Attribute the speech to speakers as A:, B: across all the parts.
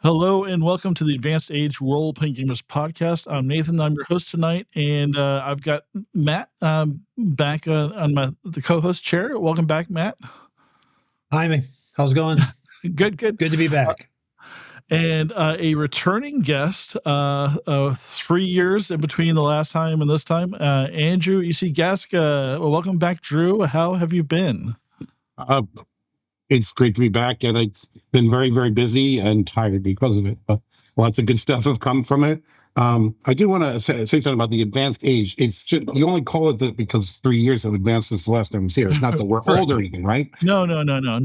A: Hello and welcome to the Advanced Age Role Playing Gamers podcast. I'm Nathan. I'm your host tonight, and I've got Matt back on the co-host chair. Welcome back, Matt.
B: Hi, man. How's it going?
A: Good.
B: Good to be back.
A: And a returning guest, 3 years in between the last time and this time, Andrew EC Gaska. Well, welcome back, Drew. How have you been?
C: It's great to be back, and I've been very, very busy and tired because of it. But lots of good stuff have come from it. I do want to say something about the advanced age. You only call it that because 3 years have advanced since the last time I was here. It's not that we're old or anything, right?
A: No, not at all,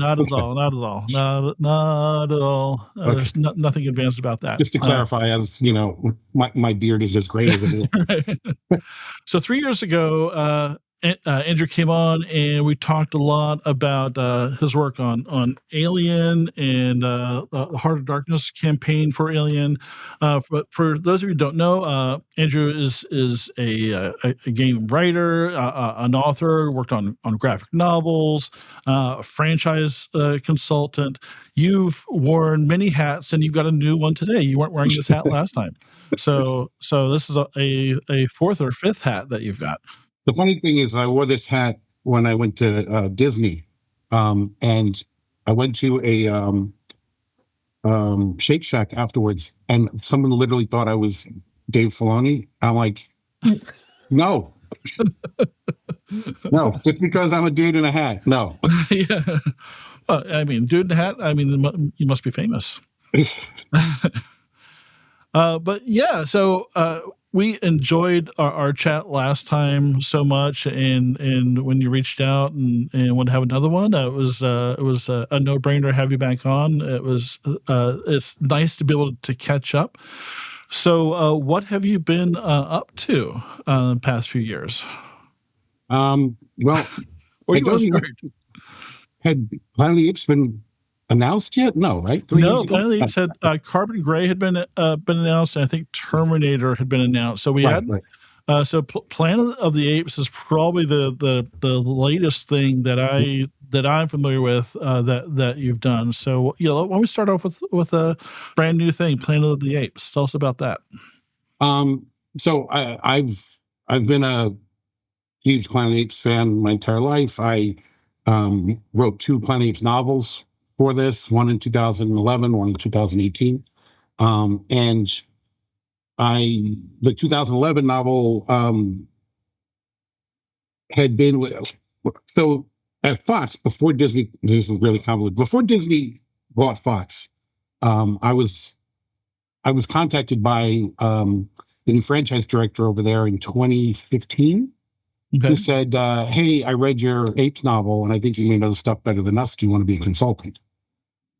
A: not at all.
C: Okay.
A: There's nothing advanced about that.
C: Just to clarify, as you know, my beard is as gray as it is.
A: Right. So 3 years ago, Andrew came on and we talked a lot about his work on Alien and the Heart of Darkness campaign for Alien. But for those of you who don't know, Andrew is a game writer, an author, worked on graphic novels, a franchise consultant. You've worn many hats, and you've got a new one today. You weren't wearing this hat last time. So this is a fourth or fifth hat that you've got.
C: The funny thing is, I wore this hat when I went to Disney, and I went to a Shake Shack afterwards, and someone literally thought I was Dave Filoni. I'm like, no, just because I'm a dude in a hat, no.
A: Yeah, well, I mean, dude in a hat. I mean, you must be famous. But yeah, so we enjoyed our chat last time so much, and when you reached out and want to have another one, it was a no-brainer to have you back on. It's nice to be able to catch up. So, what have you been up to the past few years?
C: Well,
A: Where do you want to start?
C: Had Planet of the Apes been announced yet? No, right?
A: No, Planet of the Apes had Carbon Gray had been announced, and I think Terminator had been announced. So we had Planet of the Apes is probably the latest thing that I'm familiar with that you've done. So why don't we start off with a brand new thing, Planet of the Apes? Tell us about that.
C: So I've been a huge Planet of the Apes fan my entire life. I wrote 2 Planet of the Apes novels for this, one in 2011, one in 2018. And the 2011 novel had been, so at Fox, before Disney, this is really convoluted, before Disney bought Fox, I was contacted by the new franchise director over there in 2015, who said, hey, I read your Apes novel, and I think you may know the stuff better than us. Do you want to be a consultant?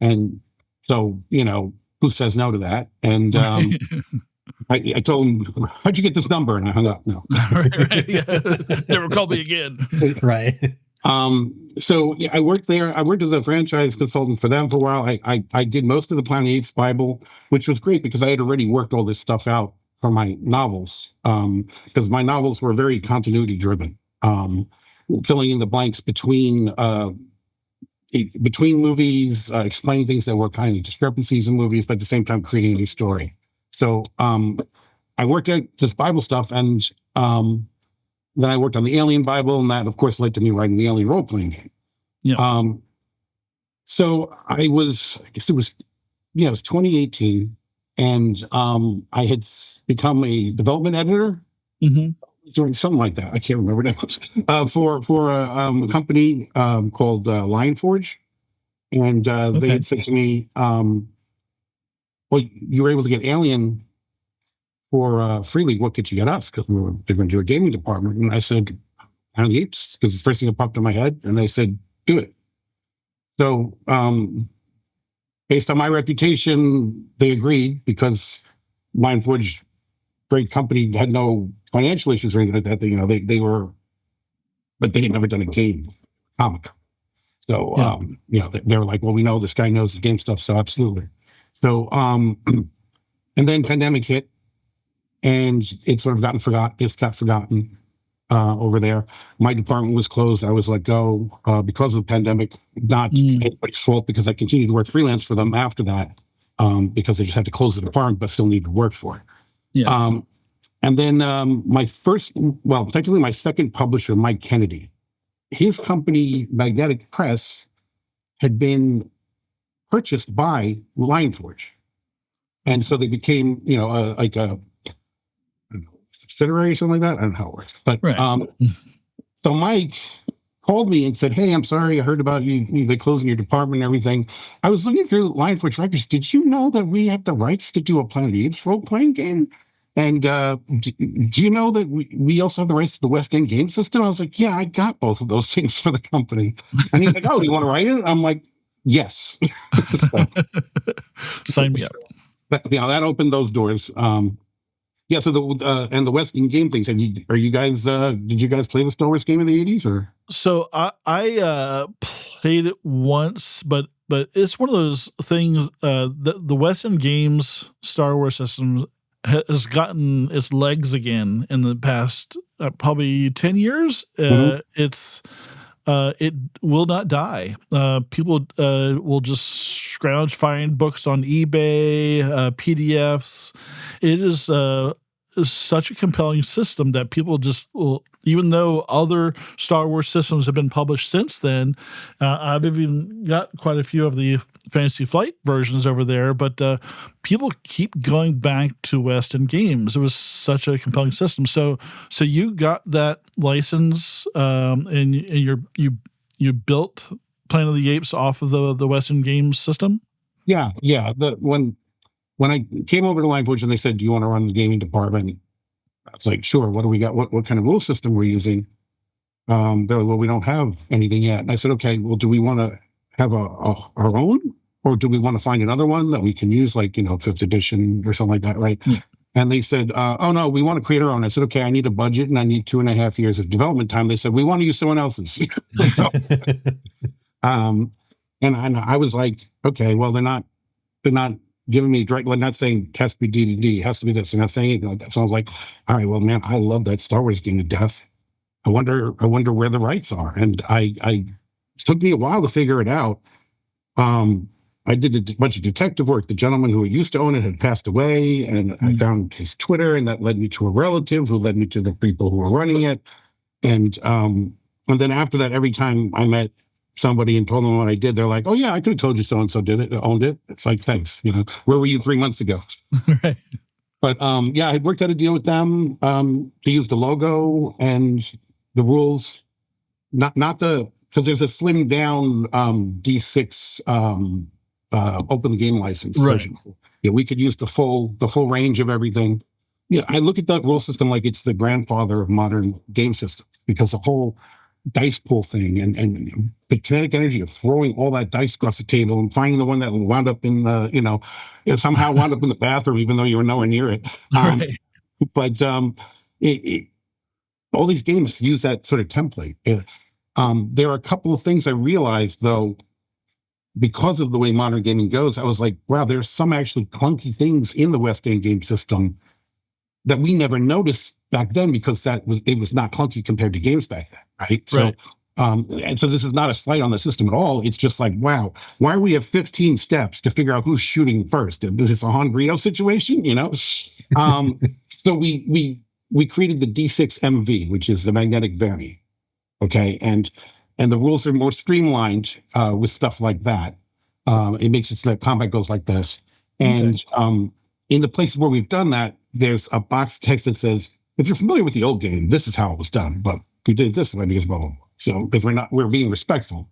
C: And so, who says no to that? And I told him, how'd you get this number? And I hung up. No.
A: Right. Yeah. Never call me again.
B: Right.
C: So I worked there. I worked as a franchise consultant for them for a while. I did most of the Planet of the Apes Bible, which was great because I had already worked all this stuff out for my novels, because my novels were very continuity driven, filling in the blanks between movies, explaining things that were kind of discrepancies in movies, but at the same time creating a new story. So I worked at this Bible stuff, and then I worked on the Alien Bible, and that, of course, led to me writing the Alien role-playing game.
A: Yeah.
C: So I guess it was 2018, and I had become a development editor.
A: Mm-hmm.
C: Doing something like that. I can't remember what it was, for a company called Lion Forge. And they had said to me, well, you were able to get Alien for freely. What could you get us? Because they're going to do a gaming department. And I said, Planet of the Apes, because it's the first thing that popped in my head. And they said, do it. So based on my reputation, they agreed, because Lion Forge, great company, had no financial issues or anything like that. They were, but they had never done a game comic. So, they were like, well, we know this guy knows the game stuff. So absolutely. So, and then pandemic hit, and it sort of got forgotten over there. My department was closed. I was let go because of the pandemic, not anybody's fault, because I continued to work freelance for them after that. because they just had to close the department, but still needed to work for it.
A: Yeah.
C: And then technically my second publisher, Mike Kennedy, his company, Magnetic Press, had been purchased by Lionforge. And so they became, like a subsidiary or something like that. I don't know how it works. But
A: Right.
C: so Mike called me and said, "Hey, I'm sorry, I heard about you they closing your department and everything. I was looking through Lionforge records. Did you know that we have the rights to do a Planet of the Apes role-playing game? And do you know that we also have the rights to the West End game system?" I was like, "Yeah, I got both of those things for the company." And he's like, "Oh, do you want to write it?" I'm like, "Yes." So,
A: Sign me up.
C: that opened those doors. Yeah. So the West End game things. Did you guys play the Star Wars game in the 80s or?
A: So I played it once, but it's one of those things. The Western Games Star Wars system has gotten its legs again in the past probably 10 years. It will not die. People will just scrounge, find books on eBay, PDFs. It is such a compelling system that people just will, even though other Star Wars systems have been published since then. I've even got quite a few of the Fantasy Flight versions over there, but people keep going back to West End Games. It was such a compelling system. So you got that license, and you built Planet of the Apes off of the West End Games system?
C: Yeah. When I came over to Lionforge and they said, "Do you want to run the gaming department?" I was like, "Sure. What do we got? What kind of rule system we're using?" They're like, "Well, we don't have anything yet." And I said, "Okay, well, do we want to have our own, or do we want to find another one that we can use, like, 5th edition or something like that, right?"
A: Yeah.
C: And they said, "Oh, no, we want to create our own." I said, "Okay, I need a budget and I need 2.5 years of development time." They said, "We want to use someone else's." And I was like, "Okay, well, they're not giving me direct, like, not saying it has to be D&D, it has to be this, and not saying anything like that." So I was like, "All right, well, man, I love that Star Wars game to death. I wonder where the rights are." And it took me a while to figure it out. I did a bunch of detective work. The gentleman who used to own it had passed away, and I found his Twitter, and that led me to a relative who led me to the people who were running it. And then after that, every time I met somebody and told them what I did, they're like, "Oh yeah, I could have told you so and so did it, owned it." It's like, "Thanks. Where were you 3 months ago?"
A: Right.
C: But yeah, I worked out a deal with them to use the logo and the rules, not because there's a slimmed down D6 open game license version. Yeah, we could use the full range of everything. Yeah, I look at that rule system like it's the grandfather of modern game systems, because the whole dice pool thing and the kinetic energy of throwing all that dice across the table and finding the one that wound up in the somehow wound up in the bathroom even though you were nowhere near it.
A: Right.
C: But all these games use that sort of template. There are a couple of things I realized, though, because of the way modern gaming goes. I was like, wow, there's some actually clunky things in the West End game system that we never noticed back then, because it was not clunky compared to games back then, right? So, and so this is not a slight on the system at all. It's just like, wow, why do we have 15 steps to figure out who's shooting first? Is this a Han Greedo situation? So we created the D6 MV, which is the magnetic variant. Okay, and the rules are more streamlined with stuff like that. It makes it so that combat goes like this, and in the places where we've done that, there's a box text that says, "If you're familiar with the old game, this is how it was done, but we did it this way because blah, blah, blah." So because we're being respectful.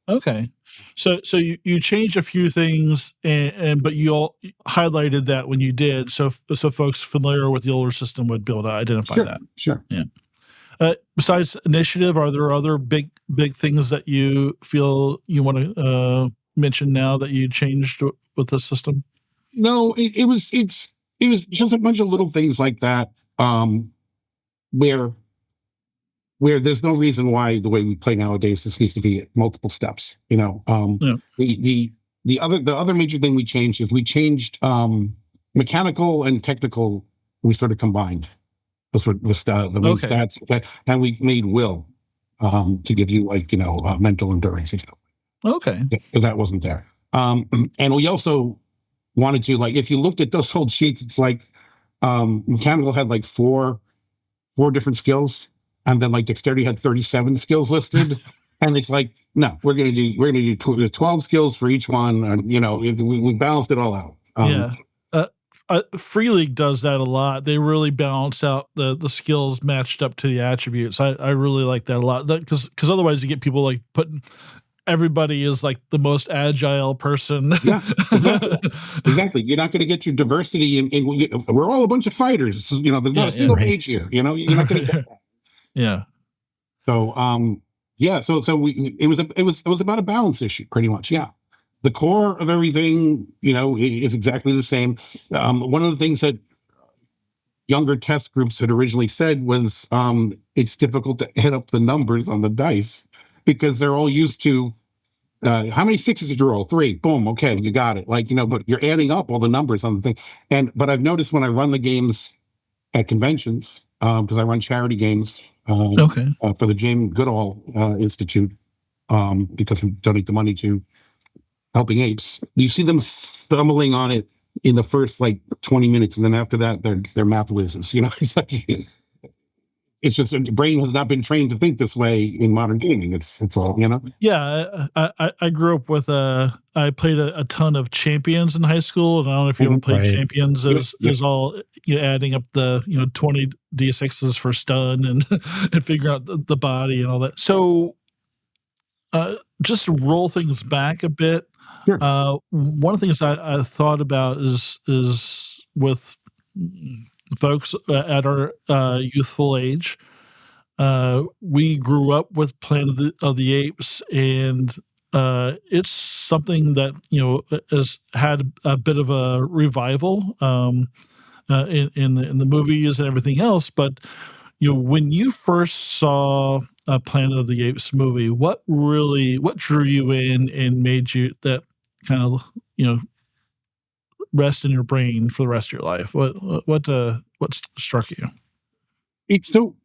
A: Okay. So you changed a few things, but you all highlighted that when you did, so folks familiar with the older system would be able to identify that.
C: Sure.
A: Yeah. Besides initiative, are there other big things that you feel you want to mention now that you changed with the system?
C: No, it was just a bunch of little things like that, where there's no reason why the way we play nowadays this needs to be at multiple steps. The other major thing we changed is we changed mechanical and technical. We sort of combined those were the main stats, and we made will to give you mental endurance and stuff.
A: Okay,
C: That wasn't there. And we also wanted to, like, if you looked at those old sheets, it's like mechanical had like four different skills, and then like dexterity had 37 skills listed. And it's like, no, we're gonna do 12 skills for each one, and we balanced it all out.
A: Yeah. Free League does that a lot. They really balance out the skills matched up to the attributes. I really like that a lot, because otherwise you get people like putting everybody is like the most agile person.
C: Yeah, exactly. You're not going to get your diversity we're all a bunch of fighters. There's not a single page here. You're not going to get that.
A: Yeah.
C: So it was about a balance issue, pretty much. Yeah. The core of everything, is exactly the same. One of the things that younger test groups had originally said was it's difficult to add up the numbers on the dice because they're all used to how many sixes did you roll? 3. Boom. Okay, you got it. Like, but you're adding up all the numbers on the thing. But I've noticed when I run the games at conventions, because I run charity games for the James Goodall Institute, because we donate the money to Helping Apes, you see them stumbling on it in the first like 20 minutes, and then after that, they're math whizzes. It's like it's just the brain has not been trained to think this way in modern gaming. It's all.
A: Yeah, I grew up with I played a ton of Champions in high school, and I don't know if you ever played Champions. Is all adding up the 20 d6s for stun and and figuring out the body and all that. So just to roll things back a bit.
C: Sure.
A: One of the things I thought about is with folks at our youthful age. We grew up with Planet of the Apes, and it's something that has had a bit of a revival in the movies and everything else. But when you first saw a Planet of the Apes movie, what drew you in and made you that kind of rest in your brain for the rest of your life? What struck you?
C: It's so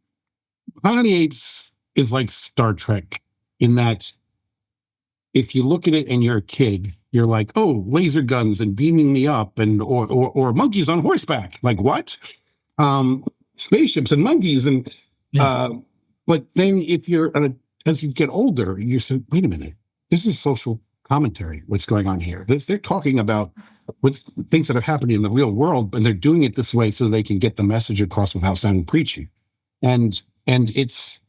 C: Planet of the Apes is like Star Trek in that if you look at it and you're a kid, you're like, oh, laser guns and beaming me up, and or monkeys on horseback. Like what? Spaceships and monkeys and but then if you're as you get older, you say, wait a minute, this is social commentary. What's going on here? They're talking about things that have happened in the real world, and they're doing it this way so they can get the message across without sounding preachy. And it's,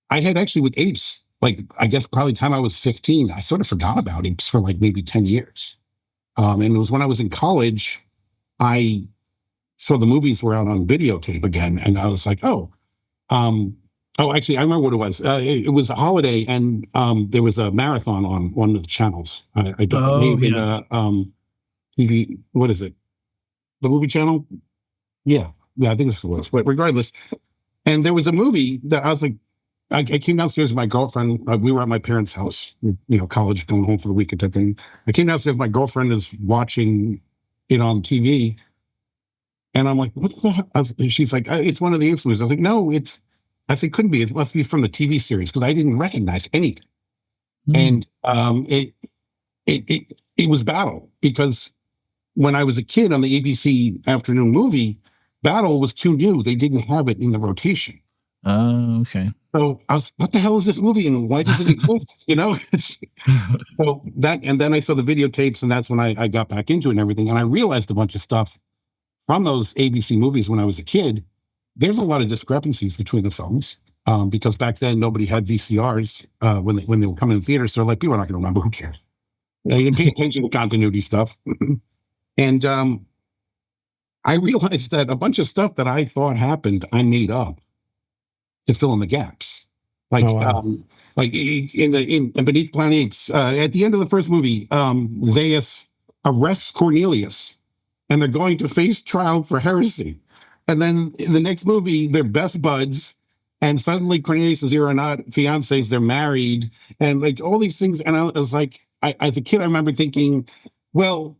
C: I had actually with apes, like I guess probably the time I was 15, I sort of forgot about apes for like maybe 10 years. And it was when I was in college, I saw the movies were out on videotape again, and I was like, actually, I remember what it was. It was a holiday, and there was a marathon on one of the channels. I don't TV. What is it? The movie channel? Yeah, I think this was. But regardless, and there was a movie that I was like, I came downstairs with my girlfriend. We were at my parents' house, college, going home for the weekend type thing. I came downstairs. My girlfriend is watching it on TV, and I'm like, what the hell? She's like, it's one of the Apes movies. I was like, no, I said, couldn't be. It must be from the TV series, because I didn't recognize anything. And it was Battle, because when I was a kid on the ABC afternoon movie, Battle was too new. They didn't have it in the rotation.
A: Oh, okay.
C: So I was, what the hell is this movie, and why does it exist? So that, and then I saw the videotapes, and that's when I got back into it and everything. And I realized a bunch of stuff from those ABC movies when I was a kid. There's a lot of discrepancies between the films, because back then nobody had VCRs when they were coming in theaters. So like, people are not going to remember. Who cares? They didn't pay attention to continuity stuff. And I realized that a bunch of stuff that I thought happened, I made up to fill in the gaps. Like, like in Beneath Planet Apes, at the end of the first movie, Zaius arrests Cornelius, and they're going to face trial for heresy. And then in the next movie, they're best buds, and suddenly Cornelius and Zero are not fiancés, they're married, and like all these things. And I was like, as a kid, I remember thinking, well,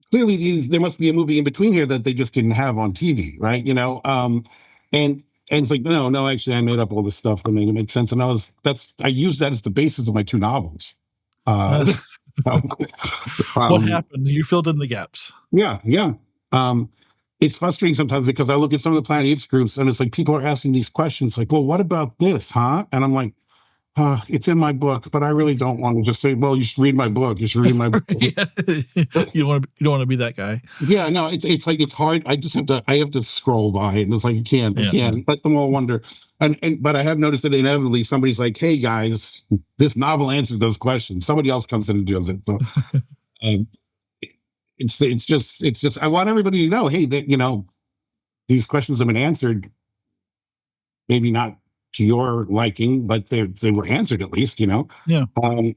C: clearly there must be a movie in between here that they just didn't have on TV, right? And it's like, no, actually, I made up all this stuff to make it make sense. And I used that as the basis of my 2 novels.
A: What happened? You filled in the gaps.
C: Yeah. It's frustrating sometimes because I look at some of the Planet Apes groups and it's like people are asking these questions like, well, what about this, huh? And I'm like, it's in my book, but I really don't want to just say, well, you should read my book. You should read my book.
A: Yeah. You don't want to be that guy.
C: Yeah, no, it's like it's hard. I have to scroll by it, and it's like I can't let them all wonder. But I have noticed that inevitably somebody's like, hey guys, this novel answered those questions. Somebody else comes in and does it. So um, it's just I want everybody to know, hey, that these questions have been answered. Maybe not to your liking, but they were answered at least.
A: Yeah.
C: And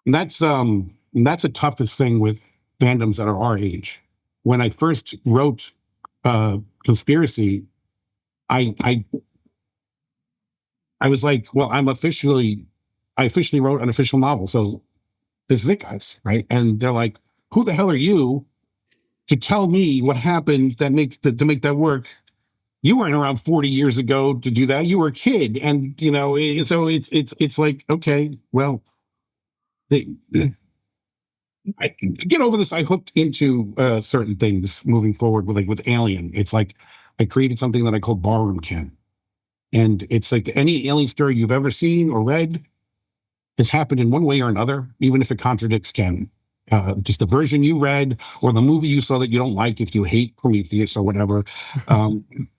C: that's the toughest thing with fandoms that are our age. When I first wrote Conspiracy, I was like, well, I officially wrote an official novel. So this is it, guys, right? And they're like, who the hell are you to tell me what happened to make that work? You weren't around 40 years ago to do that. You were a kid. And, so it's like, okay, well, to get over this, I hooked into certain things moving forward with Alien. It's like I created something that I called Barroom Canon. And it's like any alien story you've ever seen or read has happened in one way or another, even if it contradicts canon. Just the version you read or the movie you saw that you don't like, if you hate Prometheus or whatever,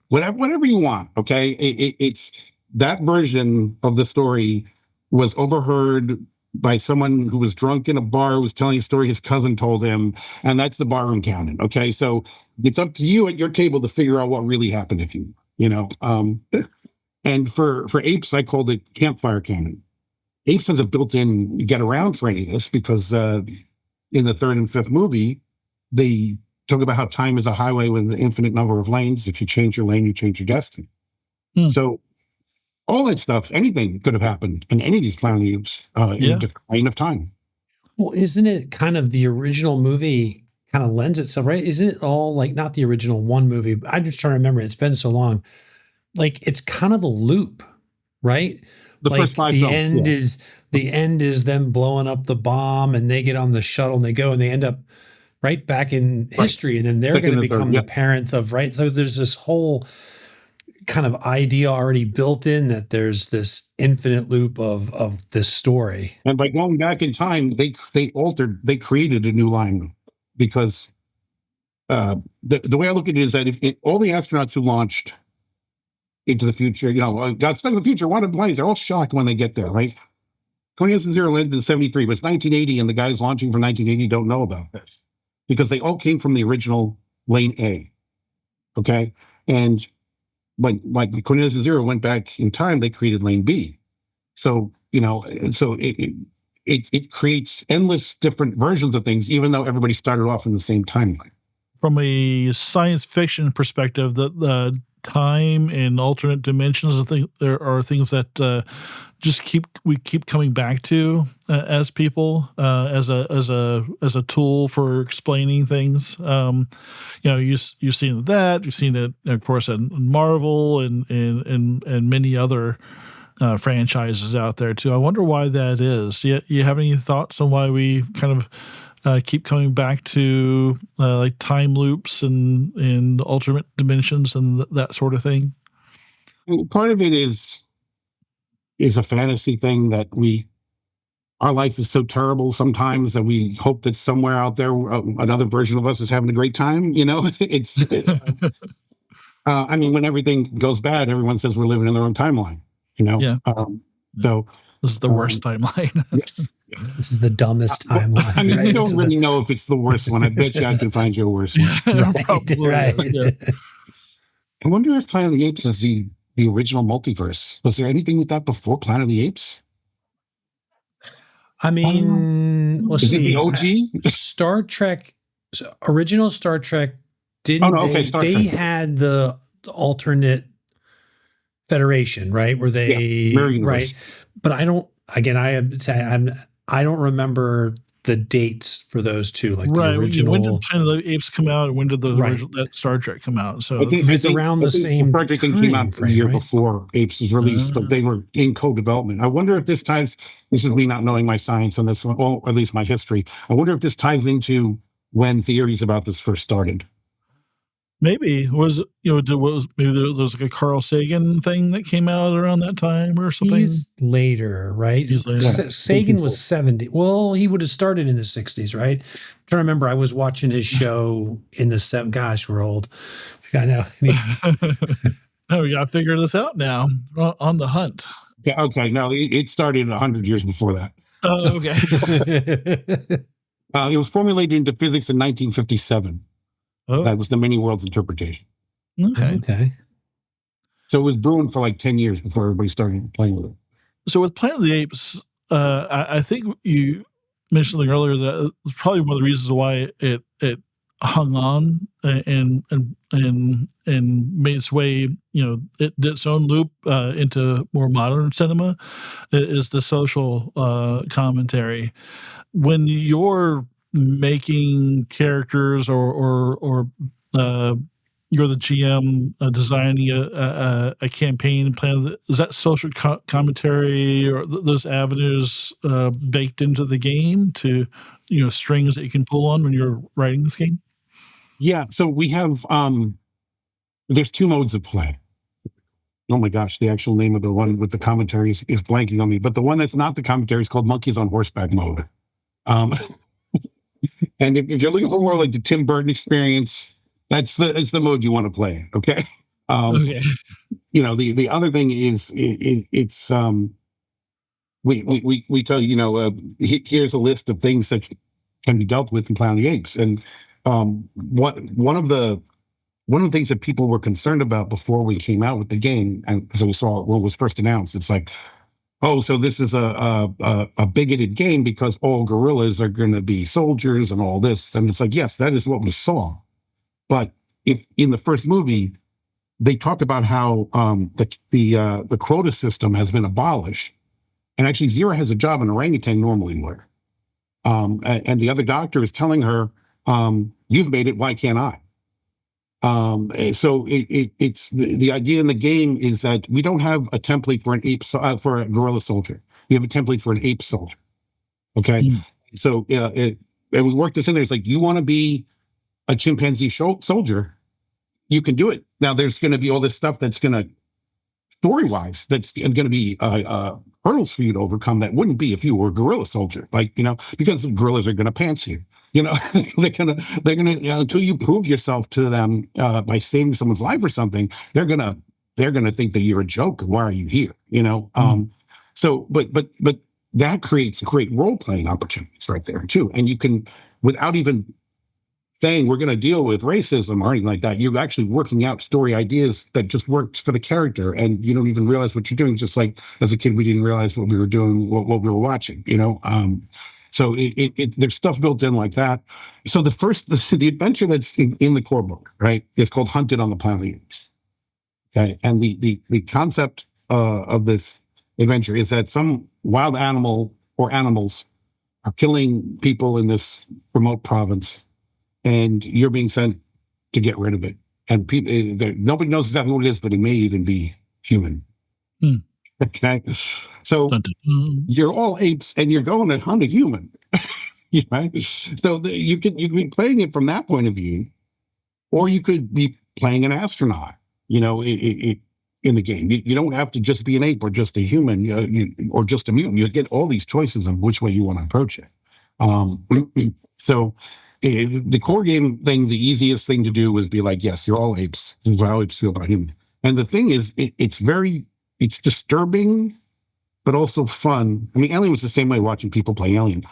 C: whatever you want. Okay. It's that version of the story was overheard by someone who was drunk in a bar, who was telling a story his cousin told him. And that's the barroom canon. Okay. So it's up to you at your table to figure out what really happened and for Apes, I called it campfire canon. Apes has a built-in get around for any of this because in the third and fifth movie, they talk about how time is a highway with an infinite number of lanes. If you change your lane, you change your destiny. So all that stuff, anything could have happened in any of these Planet Apes in a different lane of time.
B: Well, isn't it kind of the original movie kind of lends itself, right? Isn't it all like not the original one movie? I'm just trying to remember. It's been so long. Like it's kind of a loop, right?
C: The first five films,
B: the end is them blowing up the bomb and they get on the shuttle and they go and they end up right back in history. And then they're going to become the parents of, right? So there's this whole kind of idea already built in that there's this infinite loop of this story.
C: And by going back in time, they created a new line because the way I look at it is that if all the astronauts who launched into the future, got stuck in the future, wanted planes, they're all shocked when they get there, right? 2000 landed in 73, but it's 1980, and the guys launching from 1980 don't know about this because they all came from the original lane A. Okay. And when like Cornelius Zero went back in time, they created lane B. So, it creates endless different versions of things, even though everybody started off in the same timeline.
A: From a science fiction perspective, the time and alternate dimensions, I think there are things that we keep coming back to as people, as a tool for explaining things. You've seen that, you've seen it, of course, in Marvel and many other franchises out there too. I wonder why that is. You have any thoughts on why we kind of keep coming back to like time loops and alternate dimensions and that sort of thing?
C: Part of it is a fantasy thing that our life is so terrible sometimes that we hope that somewhere out there another version of us is having a great time. I mean, when everything goes bad, everyone says we're living in their own timeline. So
A: this is the worst timeline.
C: Yes.
B: This is the dumbest timeline.
C: I mean, we don't really know if it's the worst one. I bet you I can find you a worse one.
B: Right.
C: I wonder if Planet of the Apes is the original multiverse. Was there anything with that before Planet of the Apes?
B: I mean, let's see.
C: Is it the OG?
B: Star Trek, original Star Trek didn't. They had the alternate Federation, right? Where they right? But I don't. Again, I don't remember the dates for those two, like
A: right.
B: the original.
A: When did Planet of the Apes come out, and when did the
B: Right.
A: original that Star Trek come out? So
B: it's around the same
C: project thing came out
B: frame,
C: a year
B: right?
C: before Apes was released, but they were in co-development. I wonder if this ties. This is me not knowing my science on this, or at least my history. I wonder if this ties into when theories about this first started.
A: maybe was maybe there was like a Carl Sagan thing that came out around that time or something.
B: He's later, right?
A: He's later.
B: Sagan was 70. Well, he would have started in the 60s, right? I'm trying to remember. I was watching his show in the 70s. Gosh, we're old. I know.
A: Oh, we got to figure this out now. On the hunt.
C: Yeah. Okay. No, it started 100 years before that.
A: Oh, okay.
C: It was formulated into physics in 1957.
A: Oh.
C: That was the many worlds interpretation.
A: Okay.
B: Okay.
C: So it was brewing for like 10 years before everybody started playing with it.
A: So with Planet of the Apes, I think you mentioned something earlier that it's probably one of the reasons why it hung on and made its way, it did its own loop into more modern cinema, is the social commentary. When you're making characters or you're the GM designing a campaign plan, is that social commentary or those avenues baked into the game to strings that you can pull on when you're writing this game?
C: Yeah, so we have there's two modes of play. Oh my gosh, the actual name of the one with the commentary is blanking on me, but the one that's not the commentary is called Monkeys on Horseback mode. And if you're looking for more like the Tim Burton experience, that's the mode you want to play. Okay.
A: Okay.
C: The other thing is it's we tell here's a list of things that can be dealt with in Planet of the Apes, and one of the things that people were concerned about before we came out with the game, and so we saw it when it was first announced, it's like, oh, so this is a bigoted game because all gorillas are going to be soldiers and all this. And it's like, yes, that is what we saw. But if in the first movie, they talk about how the quota system has been abolished. And actually, Zira has a job an orangutan normally would. And the other doctor is telling her, you've made it, why can't I? So it's the idea in the game is that we don't have a template for an ape for a gorilla soldier. We have a template for an ape soldier. Okay, so and we work this in there. It's like, you want to be a chimpanzee soldier, you can do it. Now there's going to be all this stuff that's going to story-wise that's going to be hurdles for you to overcome that wouldn't be if you were a gorilla soldier, because the gorillas are going to pants you. They're gonna until you prove yourself to them by saving someone's life or something, they're gonna think that you're a joke. Why are you here? So but that creates great role-playing opportunities right there too. And you can, without even saying we're going to deal with racism or anything like that, you're actually working out story ideas that just works for the character, and you don't even realize what you're doing. Just like as a kid, we didn't realize what we were doing, what we were watching. So there's stuff built in like that. So the adventure that's in the core book, right, is called Hunted on the Planet of the Apes. Okay, and the concept of this adventure is that some wild animal or animals are killing people in this remote province, and you're being sent to get rid of it. And nobody knows exactly what it is, but it may even be human. Okay, so you're all apes, and you're going to hunt a human. Right? So you could be playing it from that point of view, or you could be playing an astronaut. In the game, you don't have to just be an ape or just a human, or just a mutant. You get all these choices of which way you want to approach it. So the core game thing, the easiest thing to do was be like, yes, you're all apes. This is how apes feel about humans. And the thing is, it's disturbing, but also fun. I mean, Alien was the same way, watching people play Alien,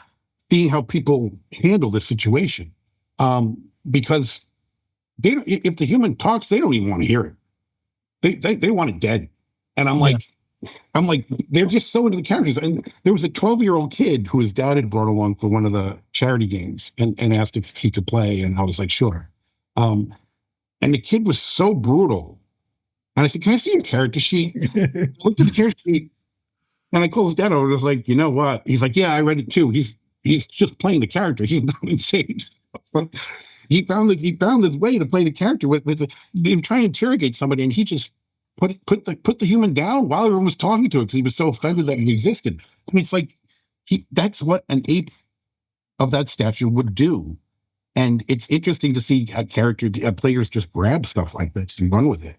C: seeing how people handle the situation. Because if the human talks, they don't even want to hear it. They want it dead. And I'm like, they're just so into the characters. And there was a 12-year-old kid who his dad had brought along for one of the charity games and asked if he could play. And I was like, sure. And the kid was so brutal. And I said, can I see your character sheet? I looked at the character sheet, and I called his dad over. I was like, you know what? He's like, yeah, I read it too. he's just playing the character. He's not insane. He found this way to play the character with him trying to interrogate somebody, and he just put the human down while everyone was talking to it because he was so offended that he existed. I mean, it's like that's what an ape of that stature would do. And it's interesting to see how players just grab stuff like this and run with it.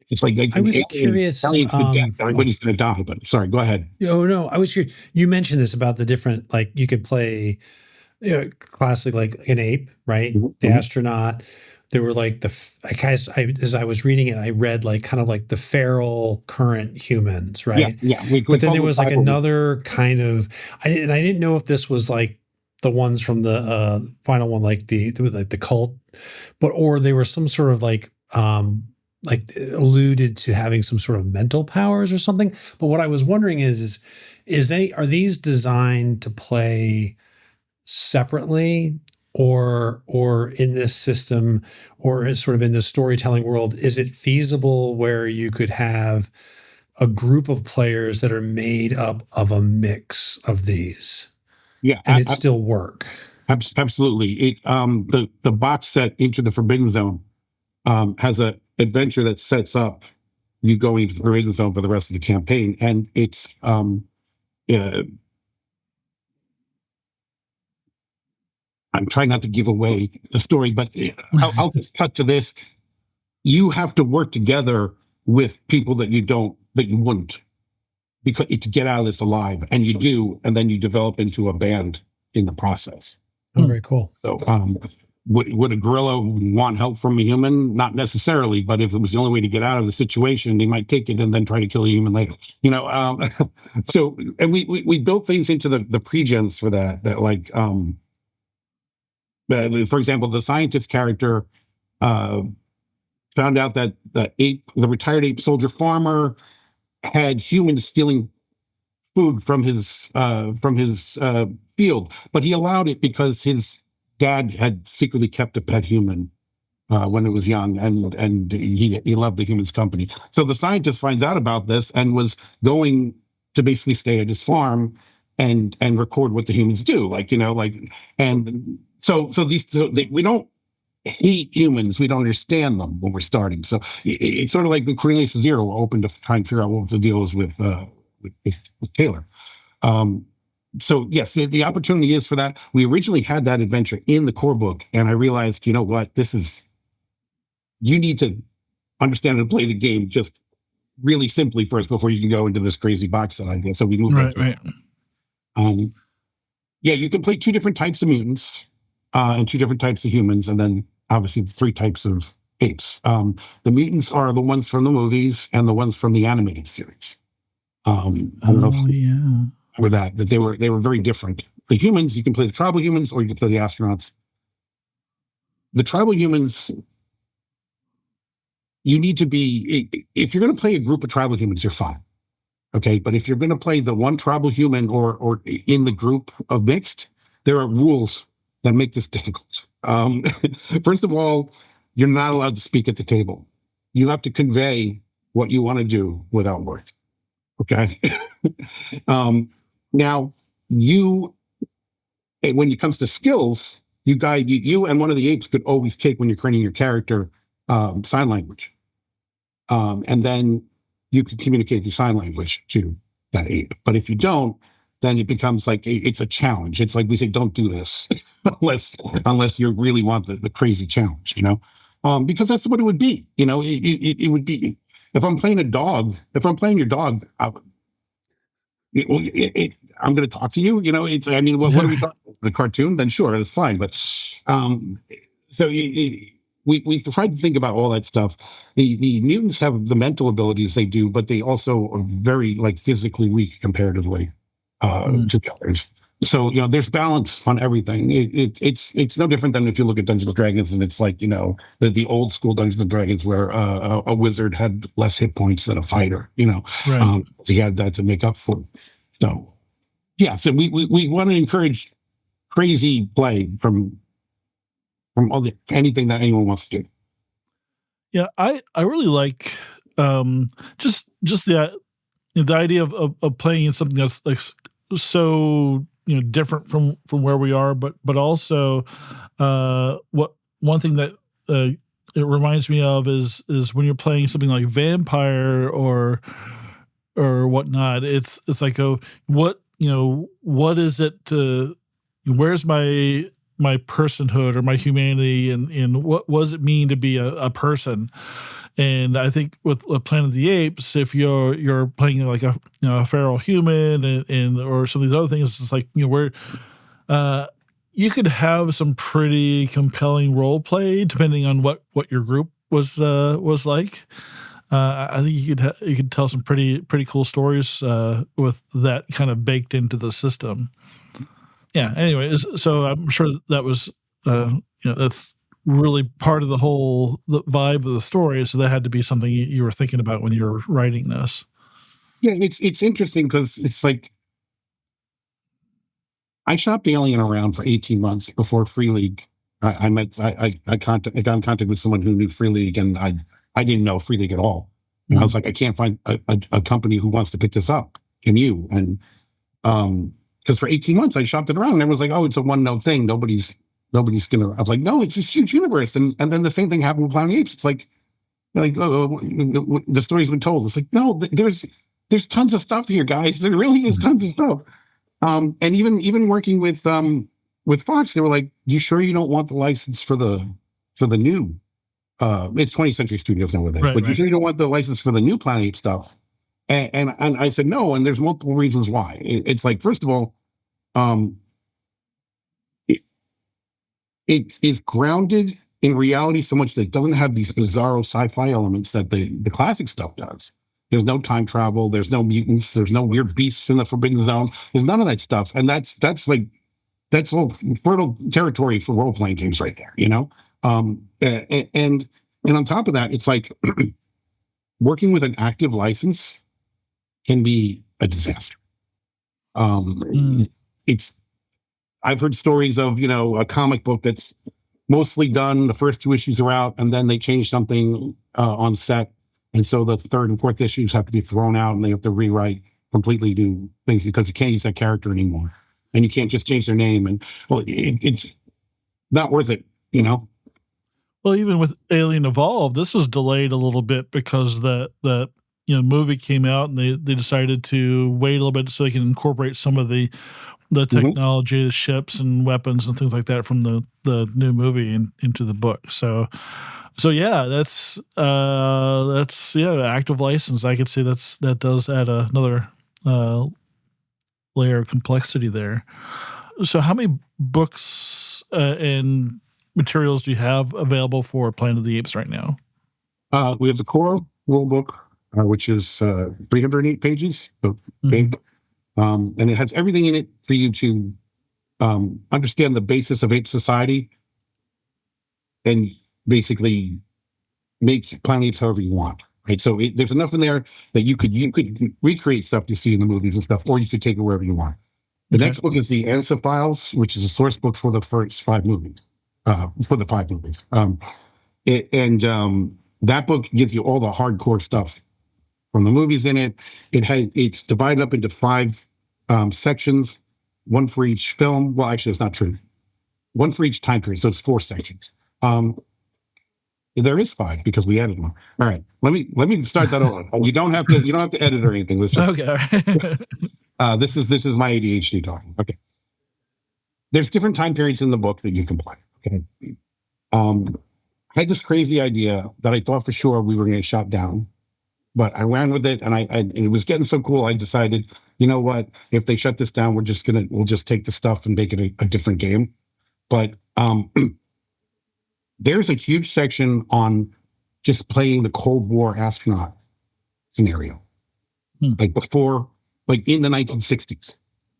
C: It's like
B: I was curious.
C: Everybody's going to die, but sorry, go ahead.
B: Oh no, I was curious. You mentioned this about the different, like you could play, classic like an ape, right? Mm-hmm. The astronaut. There were like as I was reading it, I read like kind of like the feral current humans, right?
C: Yeah.
B: But then there was like another kind of, I didn't know if this was like the ones from the final one, like the cult, or they were some sort of like alluded to having some sort of mental powers or something. But what I was wondering is are these designed to play separately, or in this system, or sort of in the storytelling world, is it feasible where you could have a group of players that are made up of a mix of these?
C: Yeah,
B: and it still work.
C: Absolutely. It the box set Into the Forbidden Zone has a adventure that sets up you going into the Forbidden Zone for the rest of the campaign, and it's I'm trying not to give away the story, but I'll just cut to this. You have to work together with people that you wouldn't, because to get out of this alive, and you do, and then you develop into a band in the process.
B: Oh, very cool.
C: So, would a gorilla want help from a human? Not necessarily, but if it was the only way to get out of the situation, they might take it and then try to kill a human later. So, and we built things into the pre-gens for that like, for example, the scientist character found out that the retired ape soldier farmer had humans stealing food from his field, but he allowed it because his dad had secretly kept a pet human when it was young, and he loved the human's company. So the scientist finds out about this and was going to basically stay at his farm and record what the humans do, and so we don't hate humans, we don't understand them when we're starting. So it's sort of like when Cornelius Zero opened to try and figure out what the deal was with Taylor. So yes, the opportunity is for that. We originally had that adventure in the core book, and I realized, you know what, you need to understand and play the game just really simply first before you can go into this crazy box set idea. So we moved
A: right.
C: Yeah, you can play two different types of mutants and two different types of humans, and then obviously the three types of apes. The mutants are the ones from the movies and the ones from the animated series. I don't know if with that they were very different. The humans, you can play the tribal humans or you can play the astronauts. The tribal humans, you need to be, if you're going to play a group of tribal humans, you're fine. Okay, but if you're going to play the one tribal human or in the group of mixed, there are rules that make this difficult. First of all, you're not allowed to speak at the table. You have to convey what you want to do without words. Okay. Now, when it comes to skills, you and one of the apes could always take, when you're creating your character, sign language. And then you can communicate through sign language to that ape. But if you don't, then it becomes like it's a challenge. It's like we say, don't do this unless you really want the crazy challenge, because that's what it would be. It would be, if I'm playing your dog, I'm going to talk to you. What are we talking? The cartoon? Then sure, that's fine. But so we tried to think about all that stuff. The mutants have the mental abilities they do, but they also are very physically weak comparatively to the others. So there's balance on everything. It's no different than if you look at Dungeons and Dragons, and it's like the old school Dungeons and Dragons where a wizard had less hit points than a fighter.
A: Right.
C: He had that to make up for. So yeah, so we want to encourage crazy play from anything that anyone wants to do.
A: Yeah, I really like just the idea of playing in something that's like so different from where we are, but also what one thing that it reminds me of is when you're playing something like Vampire or whatnot. It's like, what what is it to, where's my personhood or my humanity, and what does it mean to be a person? And I think with Planet of the Apes, if you're playing like a feral human and or some of these other things, it's like where you could have some pretty compelling role play depending on what your group was like. I think you could tell some pretty cool stories with that kind of baked into the system. Yeah. Anyways, so I'm sure that was that's really part of the vibe of the story. So that had to be something you were thinking about when you were writing this.
C: Yeah, it's interesting because it's like I shopped Alien around for 18 months before Free League. I got in contact with someone who knew Free League, and I didn't know Free League at all. And I was like, I can't find a company who wants to pick this up. Can you? And because for 18 months I shopped it around, and everyone's like, oh, it's a one note thing. Nobody's gonna. I was like, no, it's this huge universe. And then the same thing happened with Planet of the Apes. It's like the story's been told. It's like, no, there's tons of stuff here, guys. There really is tons of stuff. And even working with Fox, they were like, you sure you don't want the license for the new it's 20th Century Studios now with it, but you sure you don't want the license for the new Planet Ape stuff? And I said no, and there's multiple reasons why. It's like, first of all, it is grounded in reality so much that it doesn't have these bizarro sci-fi elements that the classic stuff does. There's no time travel. There's no mutants. There's no weird beasts in the Forbidden Zone. There's none of that stuff. And that's all fertile territory for role-playing games right there, And on top of that, it's like working with an active license can be a disaster. I've heard stories of, a comic book that's mostly done. The first 2 issues are out, and then they change something on set. And so the 3rd and 4th issues have to be thrown out, and they have to rewrite completely new things because you can't use that character anymore. And you can't just change their name. And it's not worth it,
A: Well, even with Alien Evolved, this was delayed a little bit because the movie came out, and they decided to wait a little bit so they can incorporate some of the technology, the ships and weapons and things like that from the new movie into the book. So yeah, that's active license. I could see that does add another layer of complexity there. So how many books and materials do you have available for Planet of the Apes right now?
C: We have the core rule book, which is 308 pages, so big. And it has everything in it for you to understand the basis of ape society and basically make Planet Apes however you want. Right, so there's enough in there that you could recreate stuff you see in the movies and stuff, or you could take it wherever you want. The next book is the ANSA Files, which is a source book for the first 5 movies. That book gives you all the hardcore stuff from the movies in it. It's divided up into 5 sections, 1 for each film. Well, actually, it's not true. 1 for each time period, so it's 4 sections. There is 5 because we added one. All right, let me start that over. You don't have to edit or anything. Let's just, okay. This is my ADHD talking. Okay. There's different time periods in the book that you can play. Okay. I had this crazy idea that I thought for sure we were going to shut down, but I ran with it, and and it was getting so cool. I decided, you know what? If they shut this down, we'll just take the stuff and make it a different game. But there's a huge section on just playing the Cold War astronaut scenario, like before, like in the 1960s.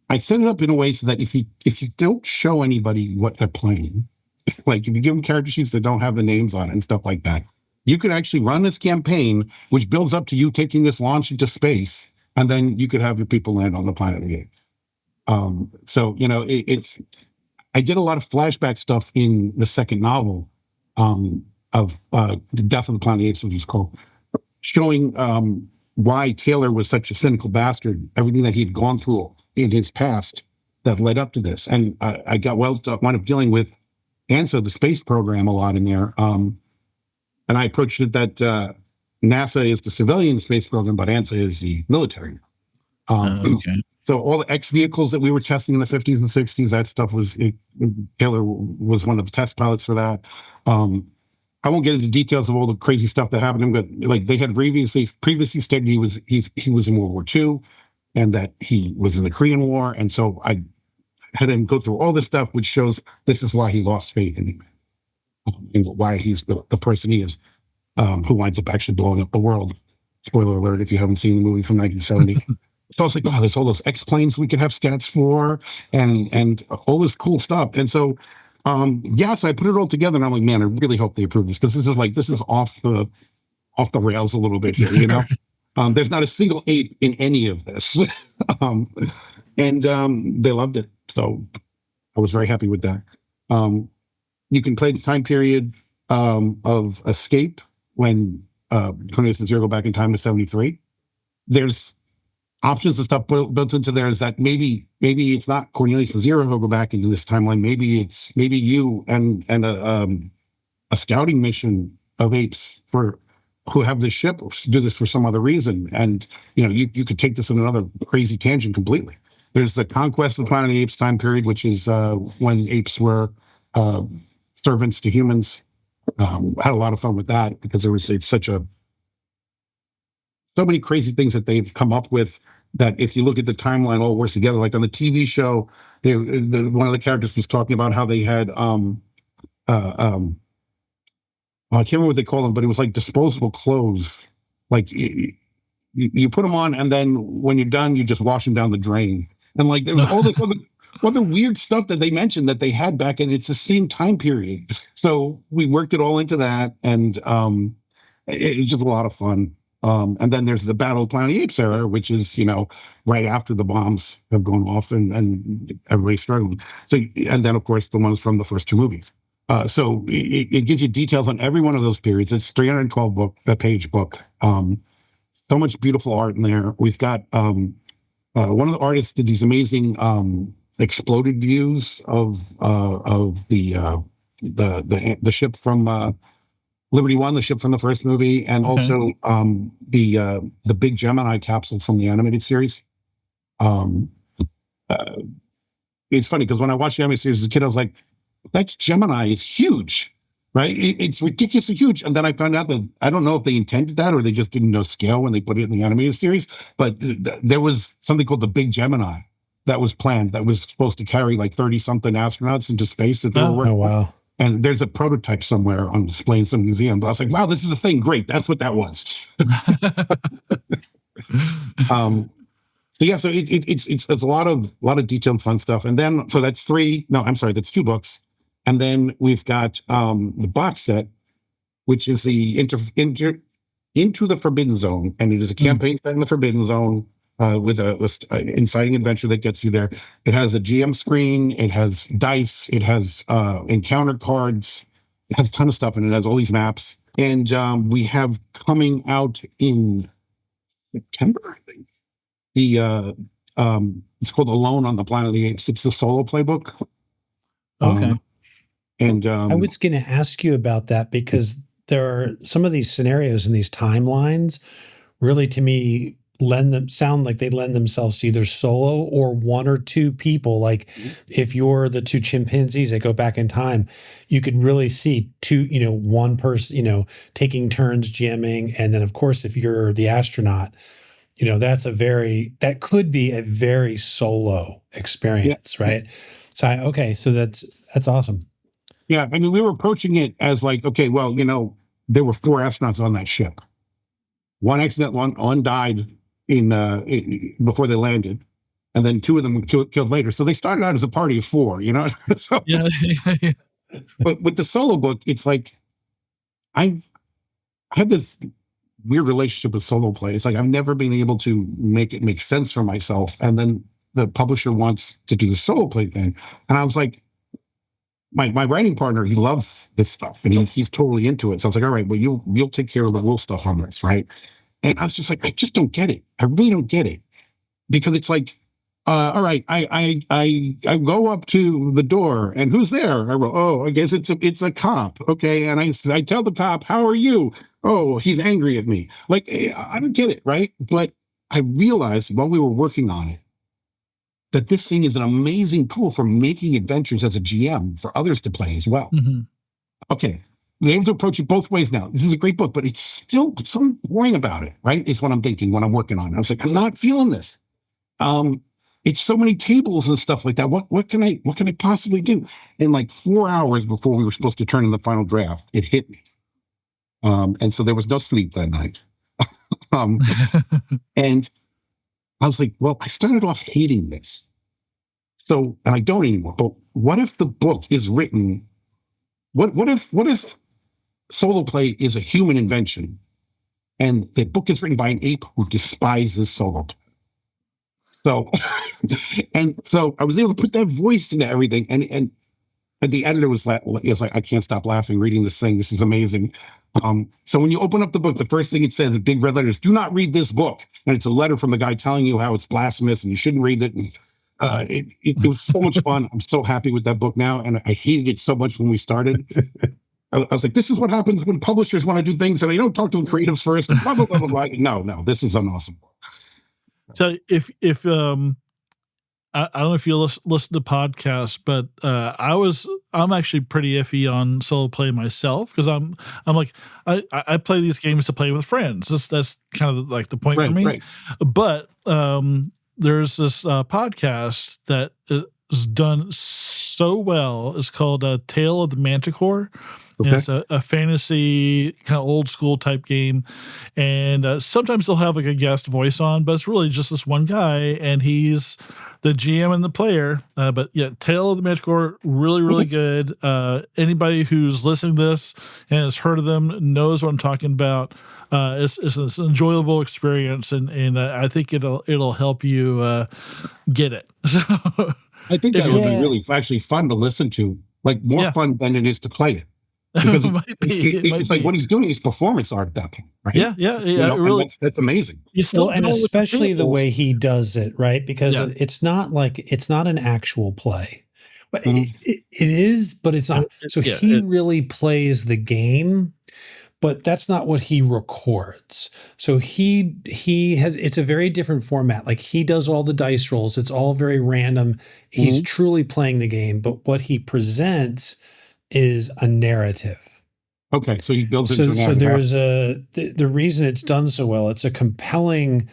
C: I set it up in a way so that if you don't show anybody what they're playing, like if you give them character sheets that don't have the names on it and stuff like that, you could actually run this campaign, which builds up to you taking this launch into space, and then you could have your people land on the Planet of the Apes. So it's. I did a lot of flashback stuff in the second novel of The Death of the Planet of the Apes, which is called, showing why Taylor was such a cynical bastard, everything that he had gone through in his past that led up to this. And I wound up dealing with ANSA, the space program, a lot in there. And I approached it that NASA is the civilian space program, but ANSA is the military.
A: Okay.
C: So all the X vehicles that we were testing in the 50s and 60s, that stuff Taylor was one of the test pilots for that. I won't get into details of all the crazy stuff that happened, but like they had previously stated he was in World War II, and that he was in the Korean War, and so I had him go through all this stuff, which shows this is why he lost faith in him, and why he's the person he is, who winds up actually blowing up the world. Spoiler alert if you haven't seen the movie from 1970. So I was like, wow, there's all those X-planes we could have stats for, and all this cool stuff. And so, so I put it all together, and I'm like, man, I really hope they approve this, because this is off the rails a little bit here, you know. There's not a single ape in any of this, and they loved it. So I was very happy with that. You can play the time period of escape when Cornelius and Zero go back in time to 73. There's options and stuff built into there, is that maybe it's not Cornelius and Zero who go back into this timeline. Maybe you and a scouting mission of apes who have this ship do this for some other reason. And you could take this in another crazy tangent completely. There's the conquest of the Planet of the Apes time period, which is when apes were servants to humans. I had a lot of fun with that, because so many crazy things that they've come up with, that if you look at the timeline, all works together. Like on the TV show, one of the characters was talking about how they had I can't remember what they call them, but it was like disposable clothes. Like you put them on, and then when you're done, you just wash them down the drain. And like there was all this other weird stuff that they mentioned that they had back, and it's the same time period. So we worked it all into that, and it's just a lot of fun. And then there's the Battle of Planet of the Apes era, which is, right after the bombs have gone off and everybody's struggling. So, and then of course the ones from the first two movies. So it gives you details on every one of those periods. It's 312 page book. So much beautiful art in there. We've got one of the artists did these amazing exploded views of the ship from Liberty One, the ship from the first movie, and also the big Gemini capsule from the animated series. It's funny because when I watched the animated series as a kid, I was like, "That's Gemini is huge, right? It's ridiculously huge." And then I found out that I don't know if they intended that or they just didn't know scale when they put it in the animated series. But there was something called the Big Gemini that was planned that was supposed to carry like 30-something astronauts into space. That they were working.
B: Oh wow!
C: And there's a prototype somewhere on display in some museum. But I was like, wow, this is a thing. Great. That's what that was. So it's a lot of detailed fun stuff. And then, so that's that's 2 books. And then we've got the box set, which is the Into the Forbidden Zone. And it is a campaign set in the Forbidden Zone with a inciting adventure that gets you there. It has a GM screen, it has dice, it has encounter cards, it has a ton of stuff, and it has all these maps. And we have coming out in September, I think. It's called Alone on the Planet of the Apes. It's the solo playbook.
B: Okay.
C: And
B: I was going to ask you about that, because there are some of these scenarios and these timelines really, to me, sound like they lend themselves to either solo or 1 or 2 people. Like if you're the 2 chimpanzees that go back in time, you could really see one person, taking turns jamming. And then of course, if you're the astronaut, that could be a very solo experience, right? So that's awesome.
C: Yeah. I mean, we were approaching it as like, okay, well, there were 4 astronauts on that ship. One died before they landed, and then 2 of them were killed later. So they started out as a party of 4, So,
A: yeah.
C: But with the solo book, it's like I have this weird relationship with solo play. It's like I've never been able to make it make sense for myself, and then the publisher wants to do the solo play thing, and I was like, my writing partner, he loves this stuff, and he's totally into it. So I was like, all right, well, you'll take care of the rule stuff on this, right? And I was just like, I just don't get it. I really don't get it. Because it's like, all right, I go up to the door, and who's there? I go, oh, I guess it's a cop. Okay, and I tell the cop, how are you? Oh, he's angry at me. Like, I don't get it, right? But I realized while we were working on it that this thing is an amazing tool for making adventures as a GM for others to play as well.
A: Mm-hmm.
C: Okay, we're able to approach it both ways now. This is a great book, but it's still something boring about it, right? Is what I'm thinking when I'm working on it. I was like, I'm not feeling this. It's so many tables and stuff like that. What can I possibly do? And like 4 hours before we were supposed to turn in the final draft, it hit me. And so there was no sleep that night. And I was like, well, I started off hating this. So, and I don't anymore. But what if the book is written? What if solo play is a human invention, and the book is written by an ape who despises solo play? So, and so I was able to put that voice into everything, and the editor was like, I can't stop laughing reading this thing. This is amazing. So when you open up the book, the first thing it says in big red letters, do not read this book. And it's a letter from the guy telling you how it's blasphemous and you shouldn't read it. And it was so much fun. I'm so happy with that book now. And I hated it so much when we started. I was like, this is what happens when publishers want to do things and they don't talk to the creatives first. Blah, blah, blah, blah, blah. No, this is an awesome book.
A: So if I don't know if you listen to podcasts, but I'm actually pretty iffy on solo play myself, because I'm like, I play these games to play with friends. That's kind of like the point for me. Right. But there's this podcast that is done so well. It's called Tale of the Manticore. Okay. It's a fantasy kind of old school type game, and sometimes they'll have like a guest voice on, but it's really just this one guy, and he's the GM and the player. But yeah, Tale of the Manticore, really good. Anybody who's listening to this and has heard of them knows what I'm talking about. It's an enjoyable experience, and I think it'll help you get it. So
C: I think that would be really actually fun to listen to, like more fun than it is to play it. Because it's like what he's doing is performance art at that point, right?
A: Yeah. Really,
C: that's amazing.
B: And especially the way he does it, right? Because it's not an actual play, but it is, but it's not. So he really plays the game, but that's not what he records. So he has, it's a very different format. Like he does all the dice rolls. It's all very random. He's truly playing the game, but what he presents is a narrative.
C: Okay, so he builds into a narrative.
B: So there's the reason it's done so well. It's a compelling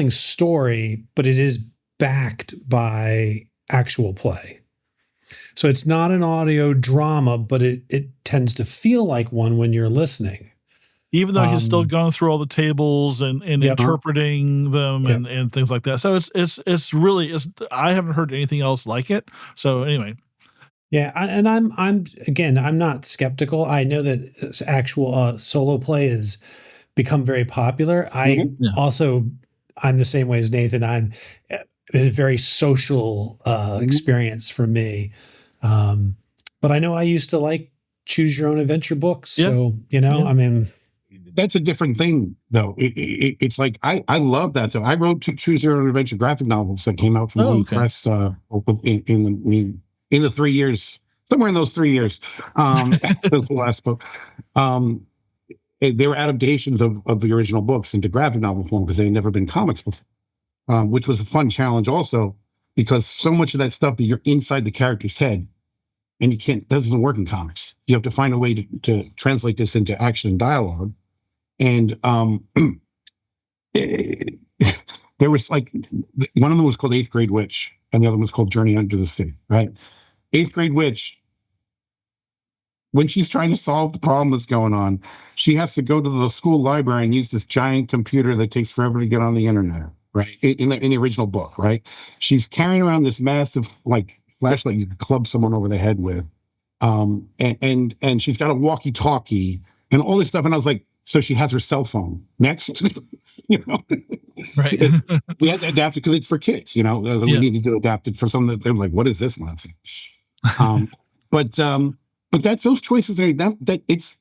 B: story, but it is backed by actual play. So it's not an audio drama, but it tends to feel like one when you're listening.
A: Even though he's still going through all the tables and interpreting them and things like that. So it's really I haven't heard anything else like it. So anyway.
B: Yeah, and I'm not skeptical. I know that actual solo play has become very popular. I'm the same way as Nathan. It's a very social experience for me. But I know I used to like choose your own adventure books. So, I mean,
C: that's a different thing though. It's like, I love that. So I wrote 2 choose your own adventure graphic novels that came out from One Press in the 3 years, somewhere in those 3 years. That's the last book. They were adaptations of the original books into graphic novel form because they had never been comics before, which was a fun challenge also, because so much of that stuff that you're inside the character's head, and that doesn't work in comics. You have to find a way to translate this into action and dialogue. And there was like, one of them was called 8th Grade Witch, and the other one was called Journey Under the Sea, right? 8th Grade Witch, when she's trying to solve the problem that's going on, she has to go to the school library and use this giant computer that takes forever to get on the internet, right? In the original book, right? She's carrying around this massive like flashlight you could club someone over the head with, and she's got a walkie-talkie and all this stuff. And I was like, so she has her cell phone next.
A: Right.
C: We had to adapt it because it's for kids, we needed to adapt it for something that they were like, what is this nonsense? But that's those choices that